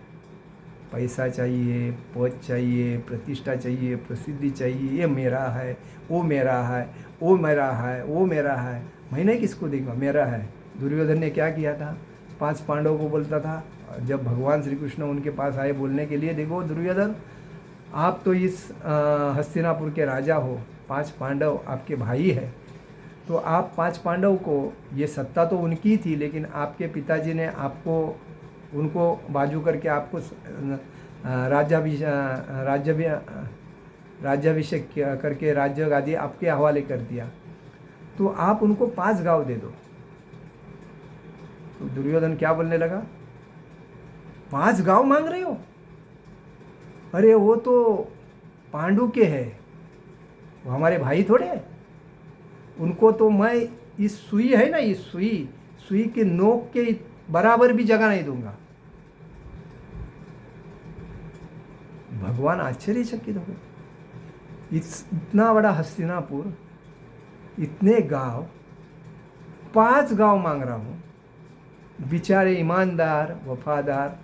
पैसा चाहिए, पद चाहिए, प्रतिष्ठा चाहिए, प्रसिद्धि चाहिए, ये मेरा है, वो मेरा है, वो मेरा है, वो मेरा है। मैं नहीं किसको देगा, मेरा है। दुर्योधन ने क्या किया था? 5 पांडवों को बोलता था, जब भगवान श्री कृष्ण उनके पास आए बोलने के लिए, देखो दुर्योधन, आप तो इस हस्तिनापुर के राजा हो, 5 पांडव आपके भाई है, तो आप 5 पांडव को, ये सत्ता तो उनकी थी, लेकिन आपके पिताजी ने आपको उनको बाजू करके आपको राज्याभिषेक करके राज्य गादी आपके हवाले कर दिया, तो आप उनको 5 गांव दे दो। तो दुर्योधन क्या बोलने लगा? 5 गांव मांग रहे हो? अरे वो तो पांडु के हैं, वो हमारे भाई थोड़े हैं। उनको तो मैं इस सुई है ना, इस सुई के नोक के बराबर भी जगह नहीं दूंगा। भगवान आश्चर्यचकित हो गए। इतना बड़ा हस्तिनापुर, इतने गांव, 5 गांव मांग रहा हूं। बेचारे ईमानदार, वफादार,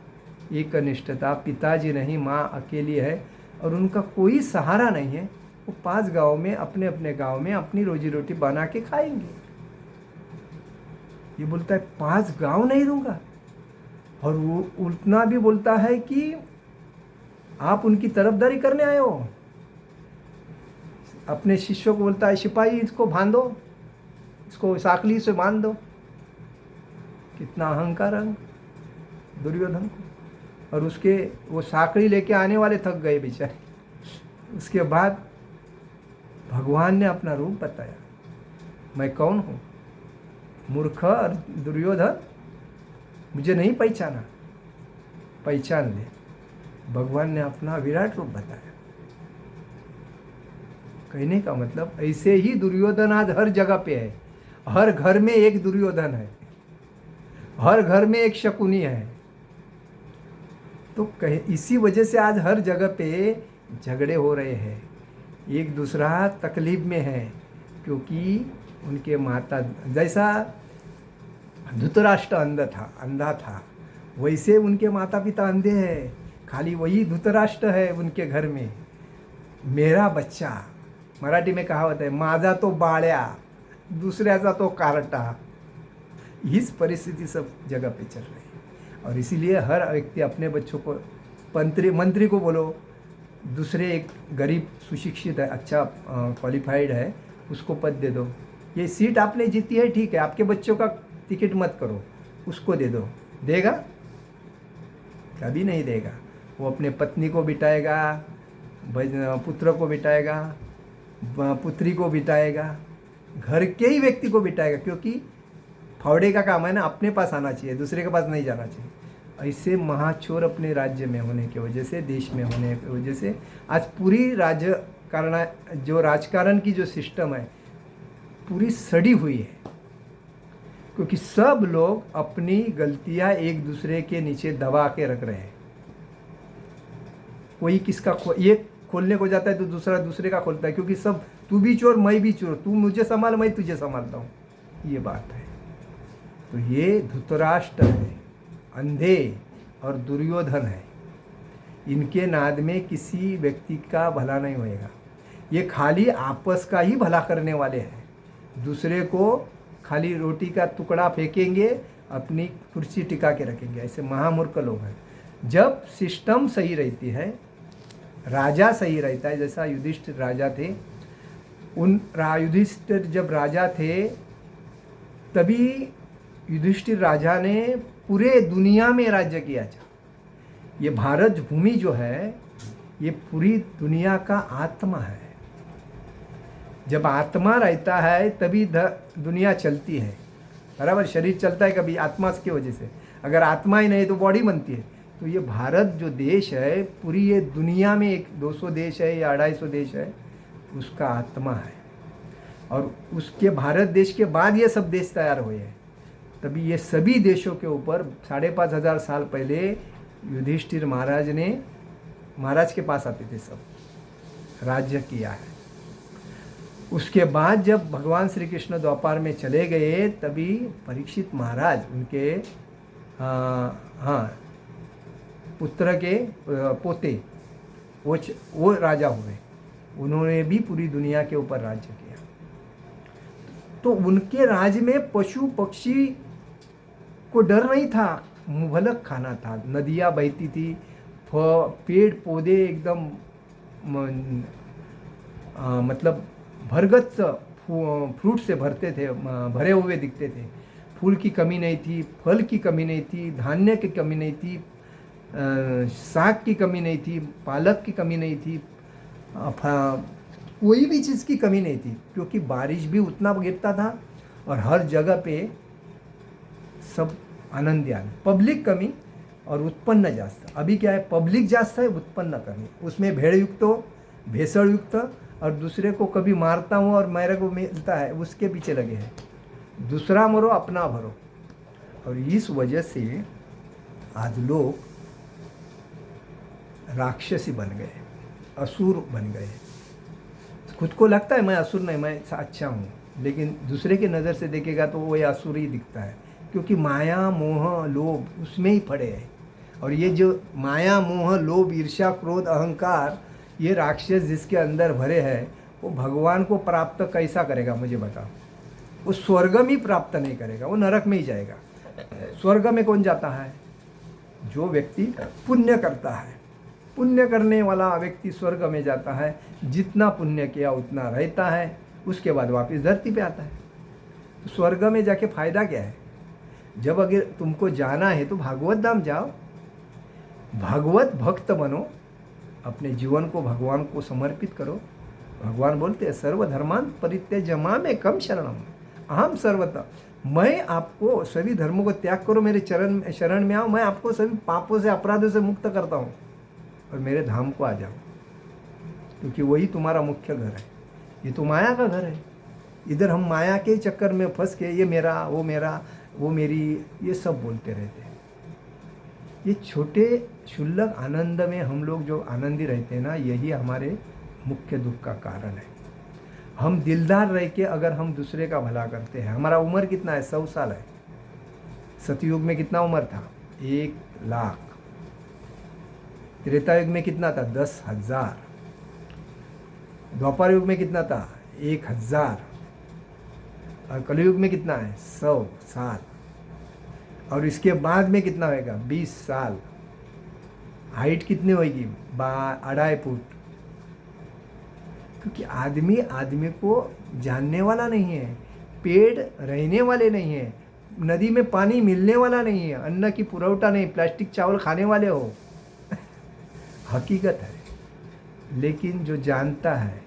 एकनिष्ठता, पिताजी नहीं, माँ अकेली है और उनका कोई सहारा नहीं है। वो 5 गांव में, अपने अपने गांव में अपनी रोजी रोटी बना के खाएंगे। ये बोलता है 5 गांव नहीं दूंगा, और वो उतना भी बोलता है कि आप उनकी तरफदारी करने आए हो। अपने शिष्यों को बोलता है, सिपाही इसको बांधो, इसको साकली से बांध दो। कितना अहंकार है दुर्योधन को। और उसके वो साकड़ी लेके आने वाले थक गए बेचारे। उसके बाद भगवान ने अपना रूप बताया, मैं कौन हूँ? मूर्ख और दुर्योधन, मुझे नहीं पहचाना? पहचान ले। भगवान ने अपना विराट रूप बताया। कहने का मतलब ऐसे ही दुर्योधन आज हर जगह पे है। हर घर में एक दुर्योधन है, हर घर में एक शकुनी है। तो इसी वजह से आज हर जगह पे झगड़े हो रहे हैं, एक दूसरा तकलीफ में है, क्योंकि उनके माता, जैसा धृतराष्ट्र अंधा था, वैसे उनके माता पिता अंधे हैं। खाली वही धृतराष्ट्र है उनके घर में, मेरा बच्चा। मराठी में कहावत है, माझा तो बाळ्या, दुसऱ्याचा तो कारटा। इस परिस्थिति सब जगह पे चल रही है। और इसीलिए हर व्यक्ति अपने बच्चों को, मंत्री को बोलो, दूसरे एक गरीब सुशिक्षित है, अच्छा क्वालिफाइड है, उसको पद दे दो। ये सीट आपने जीती है, ठीक है, आपके बच्चों का टिकट मत करो, उसको दे दो। देगा? कभी नहीं देगा। वो अपने पत्नी को बिठाएगा, पुत्र को बिठाएगा, पुत्री को बिठाएगा, घर के ही व्यक्ति को बिठाएगा, क्योंकि फावड़े का काम है ना, अपने पास आना चाहिए, दूसरे के पास नहीं जाना चाहिए। ऐसे महाचोर अपने राज्य में होने की वजह से, देश में होने की वजह से आज पूरी राजकारण की जो सिस्टम है पूरी सड़ी हुई है, क्योंकि सब लोग अपनी गलतियां एक दूसरे के नीचे दबा के रख रहे हैं। कोई किसका ये खोलने को जाता है तो दूसरा दूसरे का खोलता है, क्योंकि सब, तू भी चोर मैं भी चोर, तू मुझे संभाल मैं तुझे संभालता हूँ, ये बात है। तो ये धृतराष्ट्र है, अंधे, और दुर्योधन है। इनके नाद में किसी व्यक्ति का भला नहीं होएगा। ये खाली आपस का ही भला करने वाले हैं, दूसरे को खाली रोटी का टुकड़ा फेंकेंगे, अपनी कुर्सी टिका के रखेंगे। ऐसे महामूर्ख लोग हैं। जब सिस्टम सही रहती है राजा सही रहता है। जैसा युधिष्ठिर राजा थे, युधिष्ठिर जब राजा थे तभी युधिष्ठिर राजा ने पूरे दुनिया में राज्य किया था। ये भारत भूमि जो है ये पूरी दुनिया का आत्मा है। जब आत्मा रहता है तभी दुनिया चलती है, बराबर। शरीर चलता है कभी आत्मा की वजह से, अगर आत्मा ही नहीं तो बॉडी बनती है। तो ये भारत जो देश है पूरी ये दुनिया में एक 200 देश है या 250 देश है, उसका आत्मा है। और उसके भारत देश के बाद ये सब देश तैयार हुए हैं। तभी ये सभी देशों के ऊपर 5,500 साल पहले युधिष्ठिर महाराज के पास आते थे, सब राज्य किया है। उसके बाद जब भगवान श्री कृष्ण द्वापर में चले गए तभी परीक्षित महाराज उनके पुत्र के पोते वो राजा हुए। उन्होंने भी पूरी दुनिया के ऊपर राज्य किया। तो उनके राज्य में पशु पक्षी को डर नहीं था, मुबलक खाना था, नदियाँ बहती थी, पेड़ पौधे एकदम मतलब भरगच्च फ्रूट से भरे हुए दिखते थे। फूल की कमी नहीं थी, फल की कमी नहीं थी, धान्य की कमी नहीं थी, साग की कमी नहीं थी, पालक की कमी नहीं थी, कोई भी चीज़ की कमी नहीं थी, क्योंकि बारिश भी उतना गिरता था और हर जगह पे सब आनंद। पब्लिक कमी और उत्पन्न जास्त। अभी क्या है, पब्लिक जास्त है, उत्पन्न कमी। उसमें भेड़ युक्त हो, भेसड़ युक्त, और दूसरे को कभी मारता हूँ और मेरे को मिलता है, उसके पीछे लगे हैं। दूसरा मरो अपना भरो। और इस वजह से आज लोग राक्षसी बन गए, असुर बन गए। खुद को लगता है मैं असुर नहीं, मैं अच्छा हूँ, लेकिन दूसरे की नज़र से देखेगा तो वो असुर ही दिखता है, क्योंकि माया मोह लोभ उसमें ही पड़े हैं। और ये जो माया मोह लोभ ईर्ष्या क्रोध अहंकार ये राक्षस जिसके अंदर भरे हैं, वो भगवान को प्राप्त कैसा करेगा मुझे बताओ। वो स्वर्ग में प्राप्त नहीं करेगा, वो नरक में ही जाएगा। स्वर्ग में कौन जाता है? जो व्यक्ति पुण्य करता है। पुण्य करने वाला व्यक्ति स्वर्ग में जाता है। जितना पुण्य किया उतना रहता है, उसके बाद वापस धरती पे आता है। तो स्वर्ग में जाके फायदा क्या है? जब अगर तुमको जाना है तो भागवत धाम जाओ, भागवत भक्त बनो, अपने जीवन को भगवान को समर्पित करो। भगवान बोलते हैं सर्वधर्मान परित्यज्य मामेकं शरणम अहम सर्वतः। मैं आपको सभी धर्मों को त्याग करो, मेरे शरण में आओ, मैं आपको सभी पापों से अपराधों से मुक्त करता हूँ और मेरे धाम को आ जाओ, क्योंकि वही तुम्हारा मुख्य घर है। ये तो माया का घर है। इधर हम माया के चक्कर में फंस के ये मेरा वो मेरी ये सब बोलते रहते हैं। ये छोटे क्षुल्लक आनंद में हम लोग जो आनंदी रहते हैं ना, यही हमारे मुख्य दुख का कारण है। हम दिलदार रह के अगर हम दूसरे का भला करते हैं। हमारा उम्र कितना है? 100 साल है। सतयुग में कितना उम्र था? 1 लाख। त्रेता युग में कितना था? 10,000। द्वापर युग में कितना था? 1,000। और कलयुग में कितना है? 100 साल। और इसके बाद में कितना होएगा? 20 साल। हाइट कितनी होएगी? 2.5 फुट। क्योंकि आदमी को जानने वाला नहीं है, पेड़ रहने वाले नहीं है, नदी में पानी मिलने वाला नहीं है, अन्न की पुरवठा नहीं, प्लास्टिक चावल खाने वाले हो। हकीकत है। लेकिन जो जानता है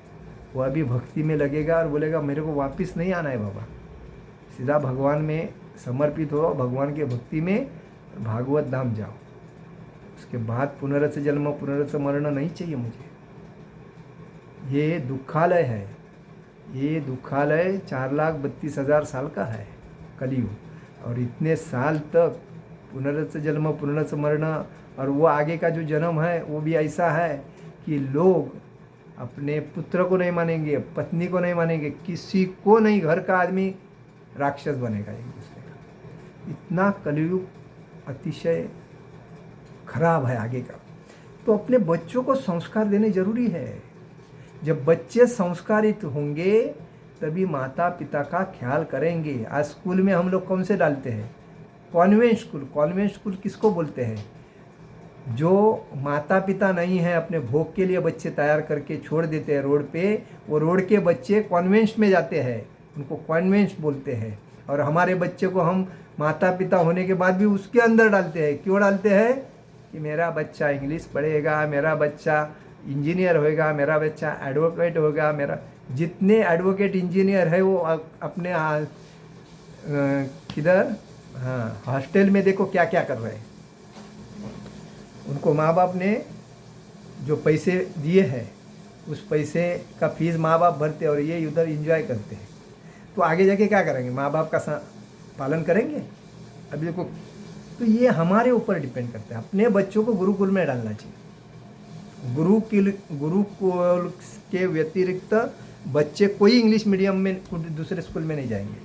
वो अभी भक्ति में लगेगा और बोलेगा मेरे को वापस नहीं आना है बाबा, सीधा भगवान में समर्पित हो, भगवान के भक्ति में भागवत धाम जाओ। उसके बाद पुनरस जन्म पुनरस मरण नहीं चाहिए मुझे। ये दुखालय है। ये दुखालय 4,32,000 साल का है कलयुग। और इतने साल तक पुनरस जन्म पुनरस मरण, और वो आगे का जो जन्म है वो भी ऐसा है कि लोग अपने पुत्र को नहीं मानेंगे, पत्नी को नहीं मानेंगे, किसी को नहीं, घर का आदमी राक्षस बनेगा एक दूसरे का। इतना कलयुग अतिशय खराब है आगे का। तो अपने बच्चों को संस्कार देने जरूरी है। जब बच्चे संस्कारित होंगे तभी माता पिता का ख्याल करेंगे। आज स्कूल में हम लोग कौन से डालते हैं? Convent school. कॉन्वेंट स्कूल किसको बोलते हैं? जो माता पिता नहीं है, अपने भोग के लिए बच्चे तैयार करके छोड़ देते हैं रोड पे, वो रोड के बच्चे कॉन्वेंट्स में जाते हैं, उनको कॉन्वेंट्स बोलते हैं। और हमारे बच्चे को हम माता पिता होने के बाद भी उसके अंदर डालते हैं। क्यों डालते हैं? कि मेरा बच्चा इंग्लिश पढ़ेगा, मेरा बच्चा इंजीनियर होएगा, मेरा बच्चा एडवोकेट होगा। मेरा जितने एडवोकेट इंजीनियर है वो अपने किधर, हाँ, हॉस्टल में देखो क्या क्या कर रहे हैं। उनको माँ बाप ने जो पैसे दिए हैं उस पैसे का फीस माँ बाप भरते हैं और ये उधर एंजॉय करते हैं। तो आगे जाके क्या करेंगे? माँ बाप का पालन करेंगे? अभी देखो, तो ये हमारे ऊपर डिपेंड करता है। अपने बच्चों को गुरुकुल में डालना चाहिए। गुरुकुल के व्यतिरिक्त बच्चे कोई इंग्लिश मीडियम में दूसरे स्कूल में नहीं जाएंगे।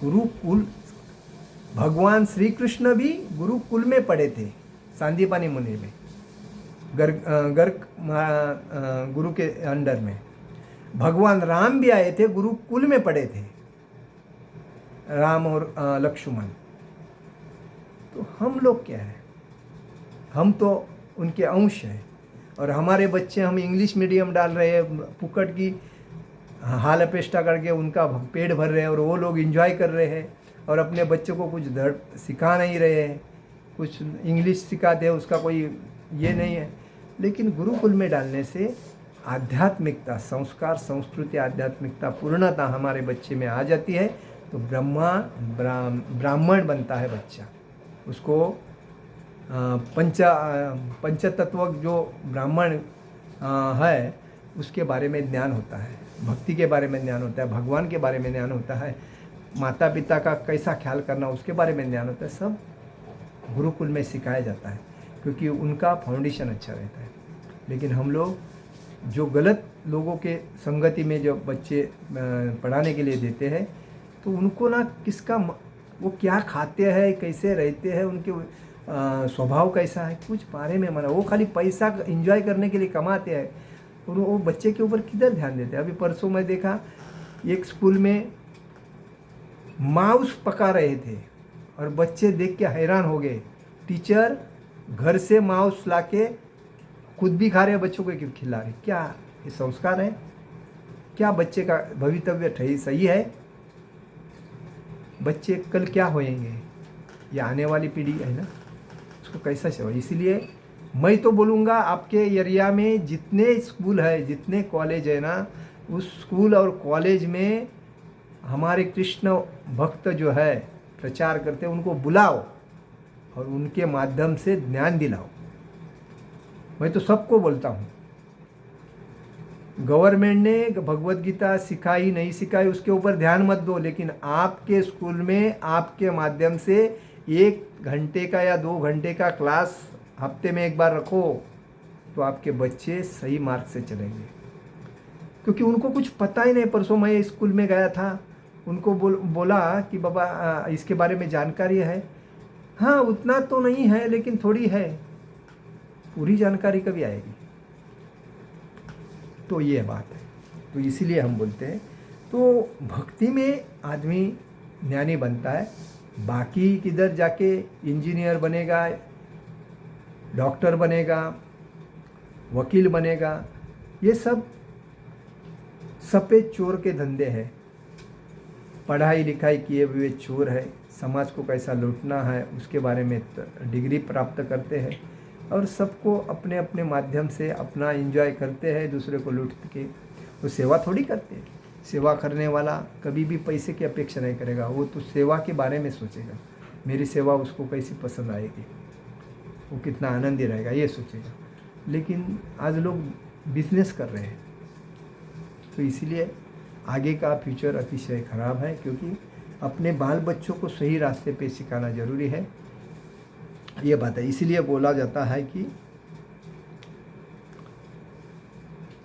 गुरुकुल, भगवान श्री कृष्ण भी गुरुकुल में पढ़े थे, सांदीपनी मुनि में, गर्ग गुरु के अंडर में। भगवान राम भी आए थे, गुरुकुल में पढ़े थे, राम और लक्ष्मण। तो हम लोग क्या है? हम तो उनके अंश हैं। और हमारे बच्चे हम इंग्लिश मीडियम डाल रहे हैं, फुकट की हाल अपेष्टा करके उनका पेट भर रहे हैं और वो लोग एंजॉय कर रहे हैं और अपने बच्चों को कुछ सिखा नहीं रहे हैं। कुछ इंग्लिश सिखाते हैं, उसका कोई ये नहीं है। लेकिन गुरुकुल में डालने से आध्यात्मिकता, संस्कार, संस्कृति, आध्यात्मिकता पूर्णता हमारे बच्चे में आ जाती है। तो ब्राह्मण बनता है बच्चा। उसको पंचतत्व जो ब्राह्मण है उसके बारे में ज्ञान होता है, भक्ति के बारे में ज्ञान होता है, भगवान के बारे में ज्ञान होता है, माता पिता का कैसा ख्याल करना उसके बारे में ज्ञान होता है। सब गुरुकुल में सिखाया जाता है क्योंकि उनका फाउंडेशन अच्छा रहता है। लेकिन हम लोग जो गलत लोगों के संगति में जो बच्चे पढ़ाने के लिए देते हैं, तो उनको ना किसका वो क्या खाते हैं, कैसे रहते हैं, उनके स्वभाव कैसा है, कुछ बारे में मना। वो खाली पैसा एंजॉय करने के लिए कमाते हैं और वो बच्चे के ऊपर किधर ध्यान देते हैं। अभी परसों मैं देखा एक स्कूल में माउस पका रहे थे और बच्चे देख के हैरान हो गए। टीचर घर से माउस लाके खुद भी खा रहे, बच्चों को खिला रहे। क्या ये संस्कार है? क्या बच्चे का भवितव्य सही है? बच्चे कल क्या होएंगे? ये आने वाली पीढ़ी है ना, उसको कैसा सेवा। इसीलिए मैं तो बोलूँगा आपके एरिया में जितने स्कूल है, जितने कॉलेज है ना, उस स्कूल और कॉलेज में हमारे कृष्ण भक्त जो है प्रचार करते हैं, उनको बुलाओ और उनके माध्यम से ज्ञान दिलाओ। मैं तो सबको बोलता हूँ, गवर्नमेंट ने भगवत गीता सिखाई नहीं सिखाई उसके ऊपर ध्यान मत दो, लेकिन आपके स्कूल में आपके माध्यम से 1 घंटे का या 2 घंटे का क्लास हफ्ते में एक बार रखो, तो आपके बच्चे सही मार्ग से चलेंगे। क्योंकि उनको कुछ पता ही नहीं। परसों मैं स्कूल में गया था, उनको बोला कि बाबा इसके बारे में जानकारी है? हाँ, उतना तो नहीं है लेकिन थोड़ी है। पूरी जानकारी कभी आएगी? तो ये बात है। तो इसीलिए हम बोलते हैं, तो भक्ति में आदमी ज्ञानी बनता है। बाकी किधर जाके इंजीनियर बनेगा, डॉक्टर बनेगा, वकील बनेगा, ये सब सफ़ेद चोर के धंधे हैं। पढ़ाई लिखाई किए हुए चोर है, समाज को कैसा लूटना है उसके बारे में डिग्री प्राप्त करते हैं और सबको अपने अपने माध्यम से अपना एंजॉय करते हैं, दूसरे को लूट के। वो सेवा थोड़ी करते हैं। सेवा करने वाला कभी भी पैसे की अपेक्षा नहीं करेगा, वो तो सेवा के बारे में सोचेगा, मेरी सेवा उसको कैसी पसंद आएगी, वो कितना आनंदी रहेगा, ये सोचेगा। लेकिन आज लोग बिजनेस कर रहे हैं, तो इसीलिए आगे का फ्यूचर अतिशय ख़राब है। क्योंकि अपने बाल बच्चों को सही रास्ते पे सिखाना ज़रूरी है, ये बात है। इसीलिए बोला जाता है कि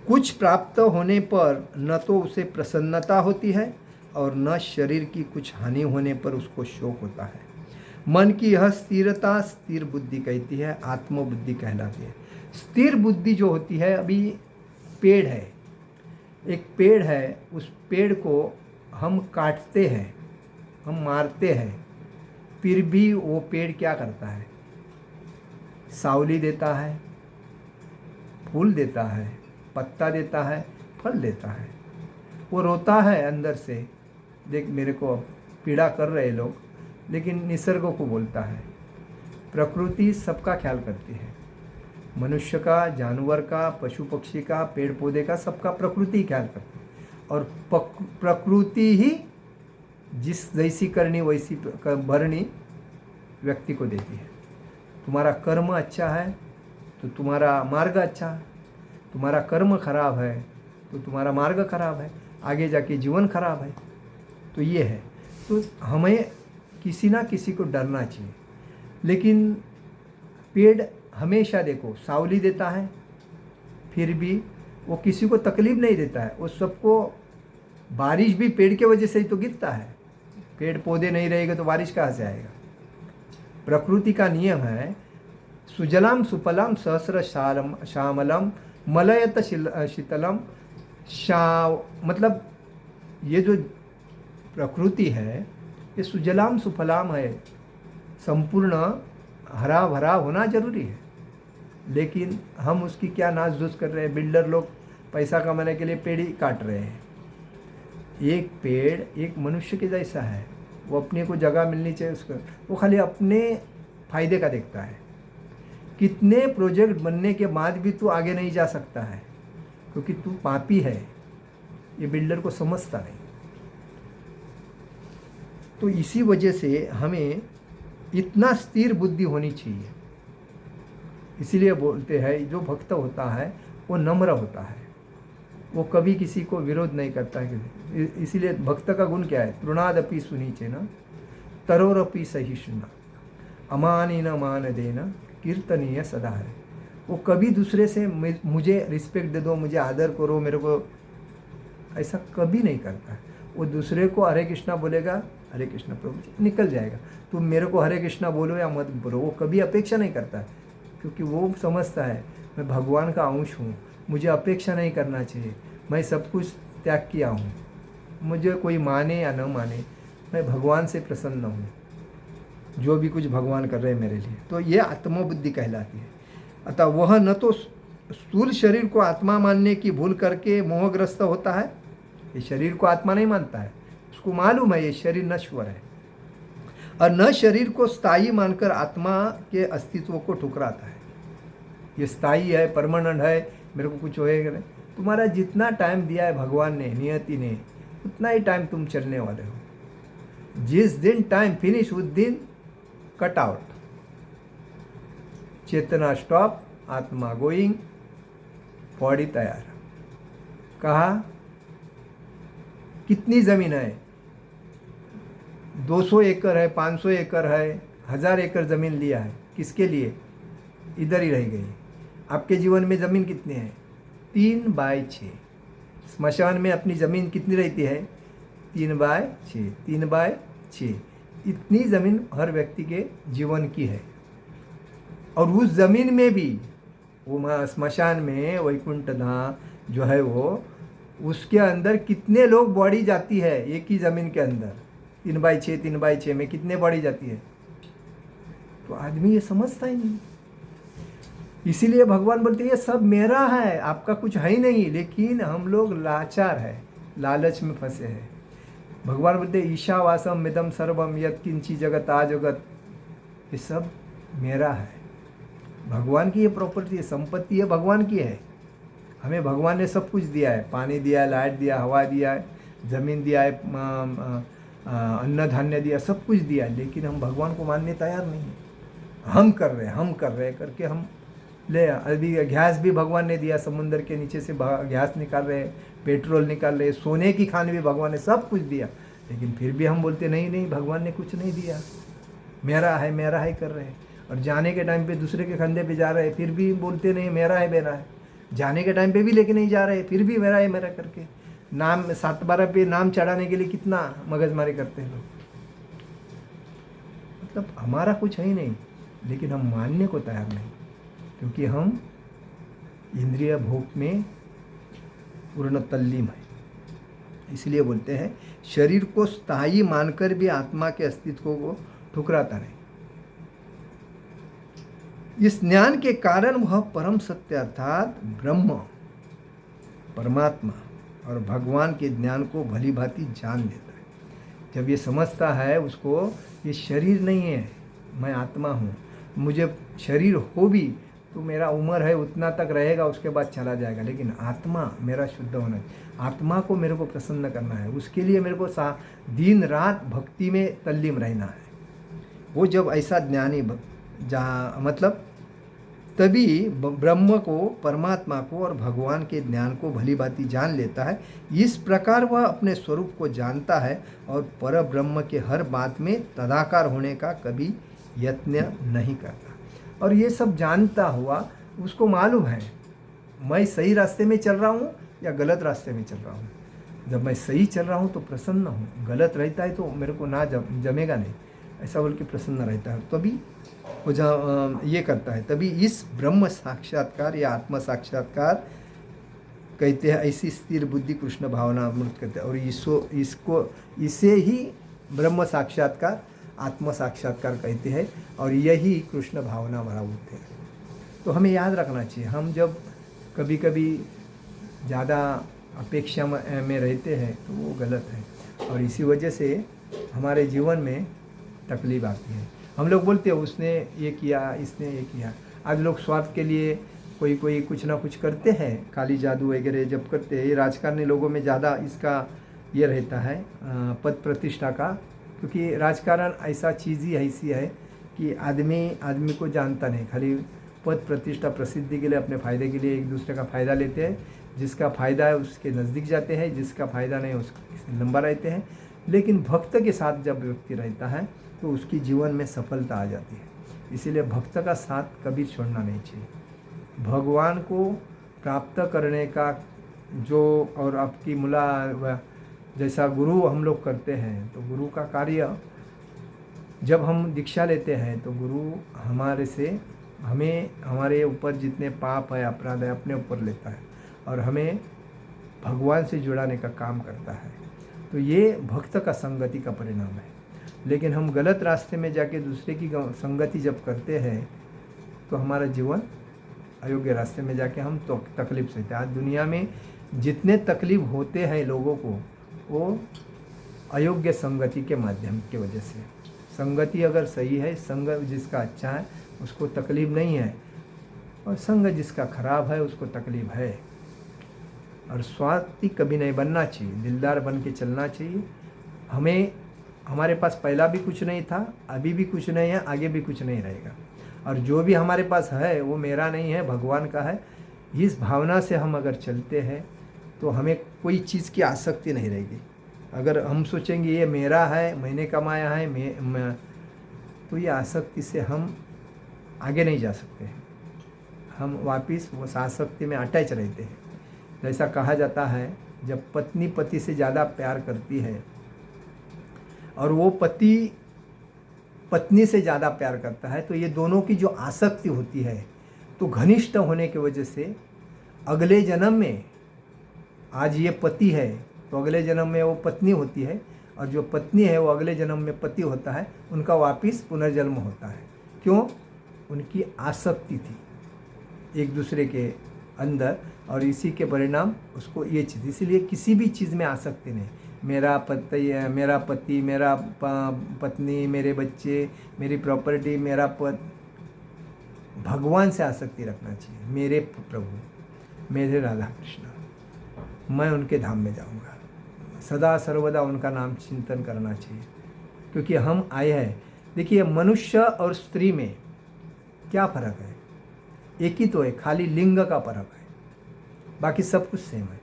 कुछ प्राप्त होने पर न तो उसे प्रसन्नता होती है और न शरीर की कुछ हानि होने पर उसको शोक होता है। मन की यह स्थिरता स्थिर बुद्धि कहती है, आत्मबुद्धि कहलाती है। स्थिर बुद्धि जो होती है, अभी पेड़ है, एक पेड़ है, उस पेड़ को हम काटते हैं, हम मारते हैं, फिर भी वो पेड़ क्या करता है? सावली देता है, फूल देता है, पत्ता देता है, फल देता है। वो रोता है अंदर से, देख मेरे को पीड़ा कर रहे लोग, लेकिन निसर्ग को बोलता है। प्रकृति सबका ख्याल करती है, मनुष्य का, जानवर का, पशु पक्षी का, पेड़ पौधे का, सबका प्रकृति ख्याल करती है। और प्रकृति ही जिस जैसी करनी वैसी भरनी व्यक्ति को देती है। तुम्हारा कर्म अच्छा है तो तुम्हारा मार्ग अच्छा है, तुम्हारा कर्म खराब है तो तुम्हारा मार्ग खराब है, आगे जाके जीवन खराब है। तो ये है, तो हमें किसी ना किसी को डरना चाहिए। लेकिन पेड़ हमेशा देखो सावली देता है, फिर भी वो किसी को तकलीफ नहीं देता है। वो सबको, बारिश भी पेड़ के वजह से ही तो गिरता है। पेड़ पौधे नहीं रहेगा तो बारिश कहाँ से आएगा। प्रकृति का नियम है, सुजलाम सुफलम सहस्र श्यामलम मलयत शीतलम मतलब ये जो प्रकृति है ये सुजलाम सुफलाम है, संपूर्ण हरा भरा होना जरूरी है। लेकिन हम उसकी क्या नासधूस कर रहे हैं। बिल्डर लोग पैसा कमाने के लिए पेड़ ही काट रहे हैं। एक पेड़ एक मनुष्य के जैसा है, वो अपने को जगह मिलनी चाहिए उसको, वो खाली अपने फायदे का देखता है। कितने प्रोजेक्ट बनने के बाद भी तू आगे नहीं जा सकता है क्योंकि तू पापी है, ये बिल्डर को समझता नहीं। तो इसी वजह से हमें इतना स्थिर बुद्धि होनी चाहिए। इसीलिए बोलते हैं जो भक्त होता है वो नम्र होता है, वो कभी किसी को विरोध नहीं करता है। इसीलिए भक्त का गुण क्या है, तृणादपि सुनीचे न तरोरपि सहिष्णुना अमानी न मान देना कीर्तनीय सदा है। वो कभी दूसरे से मुझे रिस्पेक्ट दे दो, मुझे आदर करो, मेरे को, ऐसा कभी नहीं करता है। वो दूसरे को हरे कृष्णा बोलेगा, हरे कृष्णा प्रभु निकल जाएगा। तुम मेरे को हरे कृष्णा बोलो या मत बोलो, वो कभी अपेक्षा नहीं करता है, क्योंकि वो समझता है मैं भगवान का अंश हूँ, मुझे अपेक्षा नहीं करना चाहिए, मैं सब कुछ त्याग किया हूँ, मुझे कोई माने या न माने, मैं भगवान से प्रसन्न हूँ, जो भी कुछ भगवान कर रहे हैं मेरे लिए। तो ये आत्मबुद्धि कहलाती है। अतः वह न तो स्थूल शरीर को आत्मा मानने की भूल करके मोहग्रस्त होता है, ये शरीर को आत्मा नहीं मानता है, उसको मालूम है ये शरीर नश्वर है, और न शरीर को स्थायी मानकर आत्मा के अस्तित्व को ठुकराता है। ये स्थायी है, परमानेंट है, मेरे को कुछ होएगा नहीं। तुम्हारा जितना टाइम दिया है भगवान ने, नियति ने, उतना ही टाइम तुम चलने वाले हो। जिस दिन टाइम फिनिश उस दिन कट आउट, चेतना स्टॉप, आत्मा गोइंग, बॉडी तैयार। कहा कितनी जमीन है, 200 एकड़ है, 500 एकड़ है, 1000 एकड़ जमीन लिया है, किसके लिए, इधर ही रह गई। आपके जीवन में जमीन कितनी है, 3/6। स्मशान में अपनी जमीन कितनी रहती है, 3/6, 3/6। इतनी ज़मीन हर व्यक्ति के जीवन की है। और उस ज़मीन में भी वो स्मशान में वैकुंठ धाम जो है वो, उसके अंदर कितने लोग बॉडी जाती है, एक ही ज़मीन के अंदर 3/6, 3/6 में कितने बॉडी जाती है। तो आदमी ये समझता ही नहीं। इसीलिए भगवान बोलते हैं ये सब मेरा है, आपका कुछ है ही नहीं। लेकिन हम लोग लाचार है, लालच में फंसे हैं। भगवान बोलते ईशावासम मिदम सर्वम यत् किंची जगत आ जगत, ये सब मेरा है। भगवान की ये प्रॉपर्टी है, संपत्ति है, भगवान की है। हमें भगवान ने सब कुछ दिया है, पानी दिया है, लाइट दिया, हवा दिया है, ज़मीन दिया है, अन्न धान्य दिया, सब कुछ दिया है। लेकिन हम भगवान को मानने तैयार नहीं है। हम कर रहे हैं करके हम ले। अभी गैस भी भगवान ने दिया, समुद्र के नीचे से गैस निकाल रहे हैं, पेट्रोल निकाल रहे हैं, सोने की खान भी भगवान ने सब कुछ दिया। लेकिन फिर भी हम बोलते नहीं भगवान ने कुछ नहीं दिया, मेरा है कर रहे हैं। और जाने के टाइम पे दूसरे के कंधे पे जा रहे हैं, फिर भी बोलते नहीं मेरा है। जाने के टाइम पे भी लेके नहीं जा रहे, फिर भी मेरा है करके नाम 7/12 पे नाम चढ़ाने के लिए कितना मगजमारी करते हैं लोग। मतलब हमारा कुछ है ही नहीं, लेकिन हम मानने को तैयार नहीं, क्योंकि हम इंद्रिय भोग में पूर्ण तल्लीन है। इसलिए बोलते हैं शरीर को स्थायी मानकर भी आत्मा के अस्तित्व को ठुकराता नहीं। इस ज्ञान के कारण वह परम सत्य अर्थात ब्रह्म, परमात्मा और भगवान के ज्ञान को भली भांति जान लेता है। जब ये समझता है उसको, ये शरीर नहीं है, मैं आत्मा हूँ, मुझे शरीर हो भी तो मेरा उम्र है उतना तक रहेगा, उसके बाद चला जाएगा, लेकिन आत्मा मेरा शुद्ध होना है, आत्मा को मेरे को प्रसन्न करना है, उसके लिए मेरे को दिन रात भक्ति में तल्लीन रहना है। वो जब ऐसा ज्ञानी जहाँ मतलब तभी ब्रह्म को, परमात्मा को और भगवान के ज्ञान को भली भांति जान लेता है। इस प्रकार वह अपने स्वरूप को जानता है और पर ब्रह्म के हर बात में तदाकार होने का कभी यत्न नहीं करता। और ये सब जानता हुआ उसको मालूम है मैं सही रास्ते में चल रहा हूँ या गलत रास्ते में चल रहा हूँ। जब मैं सही चल रहा हूँ तो प्रसन्न हूँ, गलत रहता है तो मेरे को ना जमेगा नहीं, ऐसा बोल के प्रसन्न रहता है। तभी वो जहाँ ये करता है, तभी इस ब्रह्म साक्षात्कार या आत्म साक्षात्कार कहते हैं। ऐसी स्थिर बुद्धि कृष्ण भावना अमृत कहते हैं। और इसे ही ब्रह्म साक्षात्कार, आत्म साक्षात्कार कहते हैं और यही कृष्ण भावना भावते हैं। तो हमें याद रखना चाहिए, हम जब कभी कभी ज़्यादा अपेक्षा में रहते हैं तो वो गलत है और इसी वजह से हमारे जीवन में तकलीफ आती है। हम लोग बोलते हैं उसने ये किया, इसने ये किया। आज लोग स्वार्थ के लिए कोई कुछ ना कुछ करते हैं, काली जादू वगैरह जब करते हैं। ये राजकारणी लोगों में ज़्यादा इसका ये रहता है पद प्रतिष्ठा का, क्योंकि राजकारण ऐसा चीज़ ही ऐसी है कि आदमी को जानता नहीं, खाली पद प्रतिष्ठा प्रसिद्धि के लिए, अपने फ़ायदे के लिए एक दूसरे का फ़ायदा लेते हैं। जिसका फ़ायदा है उसके नज़दीक जाते हैं, जिसका फ़ायदा नहीं उसके लंबा रहते हैं। लेकिन भक्त के साथ जब व्यक्ति रहता है तो उसकी जीवन में सफलता आ जाती है। इसीलिए भक्त का साथ कभी छोड़ना नहीं चाहिए। भगवान को प्राप्त करने का जो और आपकी जैसा गुरु हम लोग करते हैं, तो गुरु का कार्य जब हम दीक्षा लेते हैं तो गुरु हमारे ऊपर जितने पाप है, अपराध है, अपने ऊपर लेता है और हमें भगवान से जुड़ाने का काम करता है। तो ये भक्त का संगति का परिणाम है। लेकिन हम गलत रास्ते में जाके दूसरे की संगति जब करते हैं तो हमारा जीवन अयोग्य रास्ते में जाके हम तो तकलीफ सहते हैं। आज दुनिया में जितने तकलीफ होते हैं लोगों को, वो अयोग्य संगति के माध्यम की वजह से। संगति अगर सही है, संग जिसका अच्छा है उसको तकलीफ नहीं है, और संग जिसका खराब है उसको तकलीफ है। और स्वार्थी कभी नहीं बनना चाहिए, दिलदार बन के चलना चाहिए। हमारे पास पहला भी कुछ नहीं था, अभी भी कुछ नहीं है, आगे भी कुछ नहीं रहेगा। और जो भी हमारे पास है वो मेरा नहीं है, भगवान का है। इस भावना से हम अगर चलते हैं तो हमें कोई चीज़ की आसक्ति नहीं रहेगी। अगर हम सोचेंगे ये मेरा है, मैंने कमाया है, तो ये आसक्ति से हम आगे नहीं जा सकते। हम वापस वो आसक्ति में अटैच रहते हैं। जैसा कहा जाता है, जब पत्नी पति से ज़्यादा प्यार करती है और वो पति पत्नी से ज़्यादा प्यार करता है, तो ये दोनों की जो आसक्ति होती है, तो घनिष्ठ होने की वजह से अगले जन्म में, आज ये पति है तो अगले जन्म में वो पत्नी होती है, और जो पत्नी है वो अगले जन्म में पति होता है। उनका वापस पुनर्जन्म होता है। क्यों? उनकी आसक्ति थी एक दूसरे के अंदर, और इसी के परिणाम उसको ये चीज़। इसीलिए किसी भी चीज़ में आसक्ति नहीं। मेरा पति, मेरा पत्नी, मेरे बच्चे, मेरी प्रॉपर्टी, मेरा पद। भगवान से आसक्ति रखना चाहिए। मेरे प्रभु, मेरे राधा कृष्ण, मैं उनके धाम में जाऊंगा, सदा सर्वदा उनका नाम चिंतन करना चाहिए। क्योंकि हम आए हैं, देखिए मनुष्य और स्त्री में क्या फ़र्क है? एक ही तो है, खाली लिंग का फ़र्क है, बाकी सब कुछ सेम है।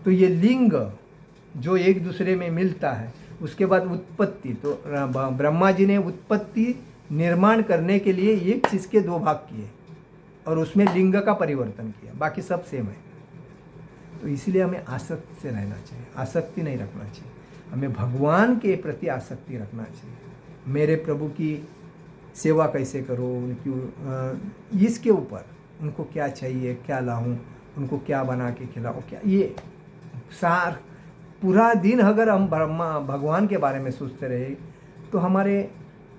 तो ये लिंग जो एक दूसरे में मिलता है, उसके बाद उत्पत्ति, तो ब्रह्मा जी ने उत्पत्ति निर्माण करने के लिए एक चीज़ के दो भाग किए और उसमें लिंग का परिवर्तन किया, बाकी सब सेम है। तो इसलिए हमें आसक्ति से रहना चाहिए, आसक्ति नहीं रखना चाहिए। हमें भगवान के प्रति आसक्ति रखना चाहिए। मेरे प्रभु की सेवा कैसे करो, उनकी इसके ऊपर, उनको क्या चाहिए, क्या लाऊं, उनको क्या बना के खिलाओ, क्या ये सार पूरा दिन अगर हम भगवान के बारे में सोचते रहे तो हमारे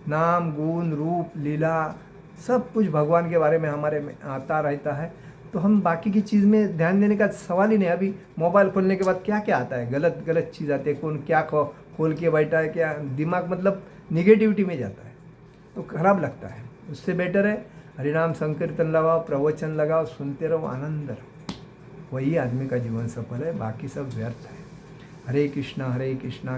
नाम, गुण, रूप, लीला सब कुछ भगवान के बारे में हमारे में आता रहता है, तो हम बाकी की चीज़ में ध्यान देने का सवाल ही नहीं। अभी मोबाइल खोलने के बाद क्या क्या आता है, गलत गलत चीज़ आती है, कौन क्या खोल के बैठा है, क्या दिमाग मतलब निगेटिविटी में जाता है, तो खराब लगता है। उससे बेटर है हरिनाम संकीर्तन लगाओ, प्रवचन लगाओ, सुनते रहो, आनंद रहो, वही आदमी का जीवन सफल है, बाकी सब व्यर्थ है। हरे कृष्णा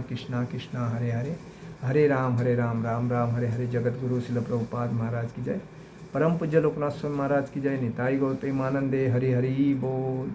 कृष्णा कृष्णा हरे हरे, हरे राम राम राम हरे हरे। जगत गुरु शिल प्रभुपाद महाराज की जय। परम पूज्य लोकनाथ स्वामी महाराज की जय। निताई गौतम आनंदे हरि हरि बोल।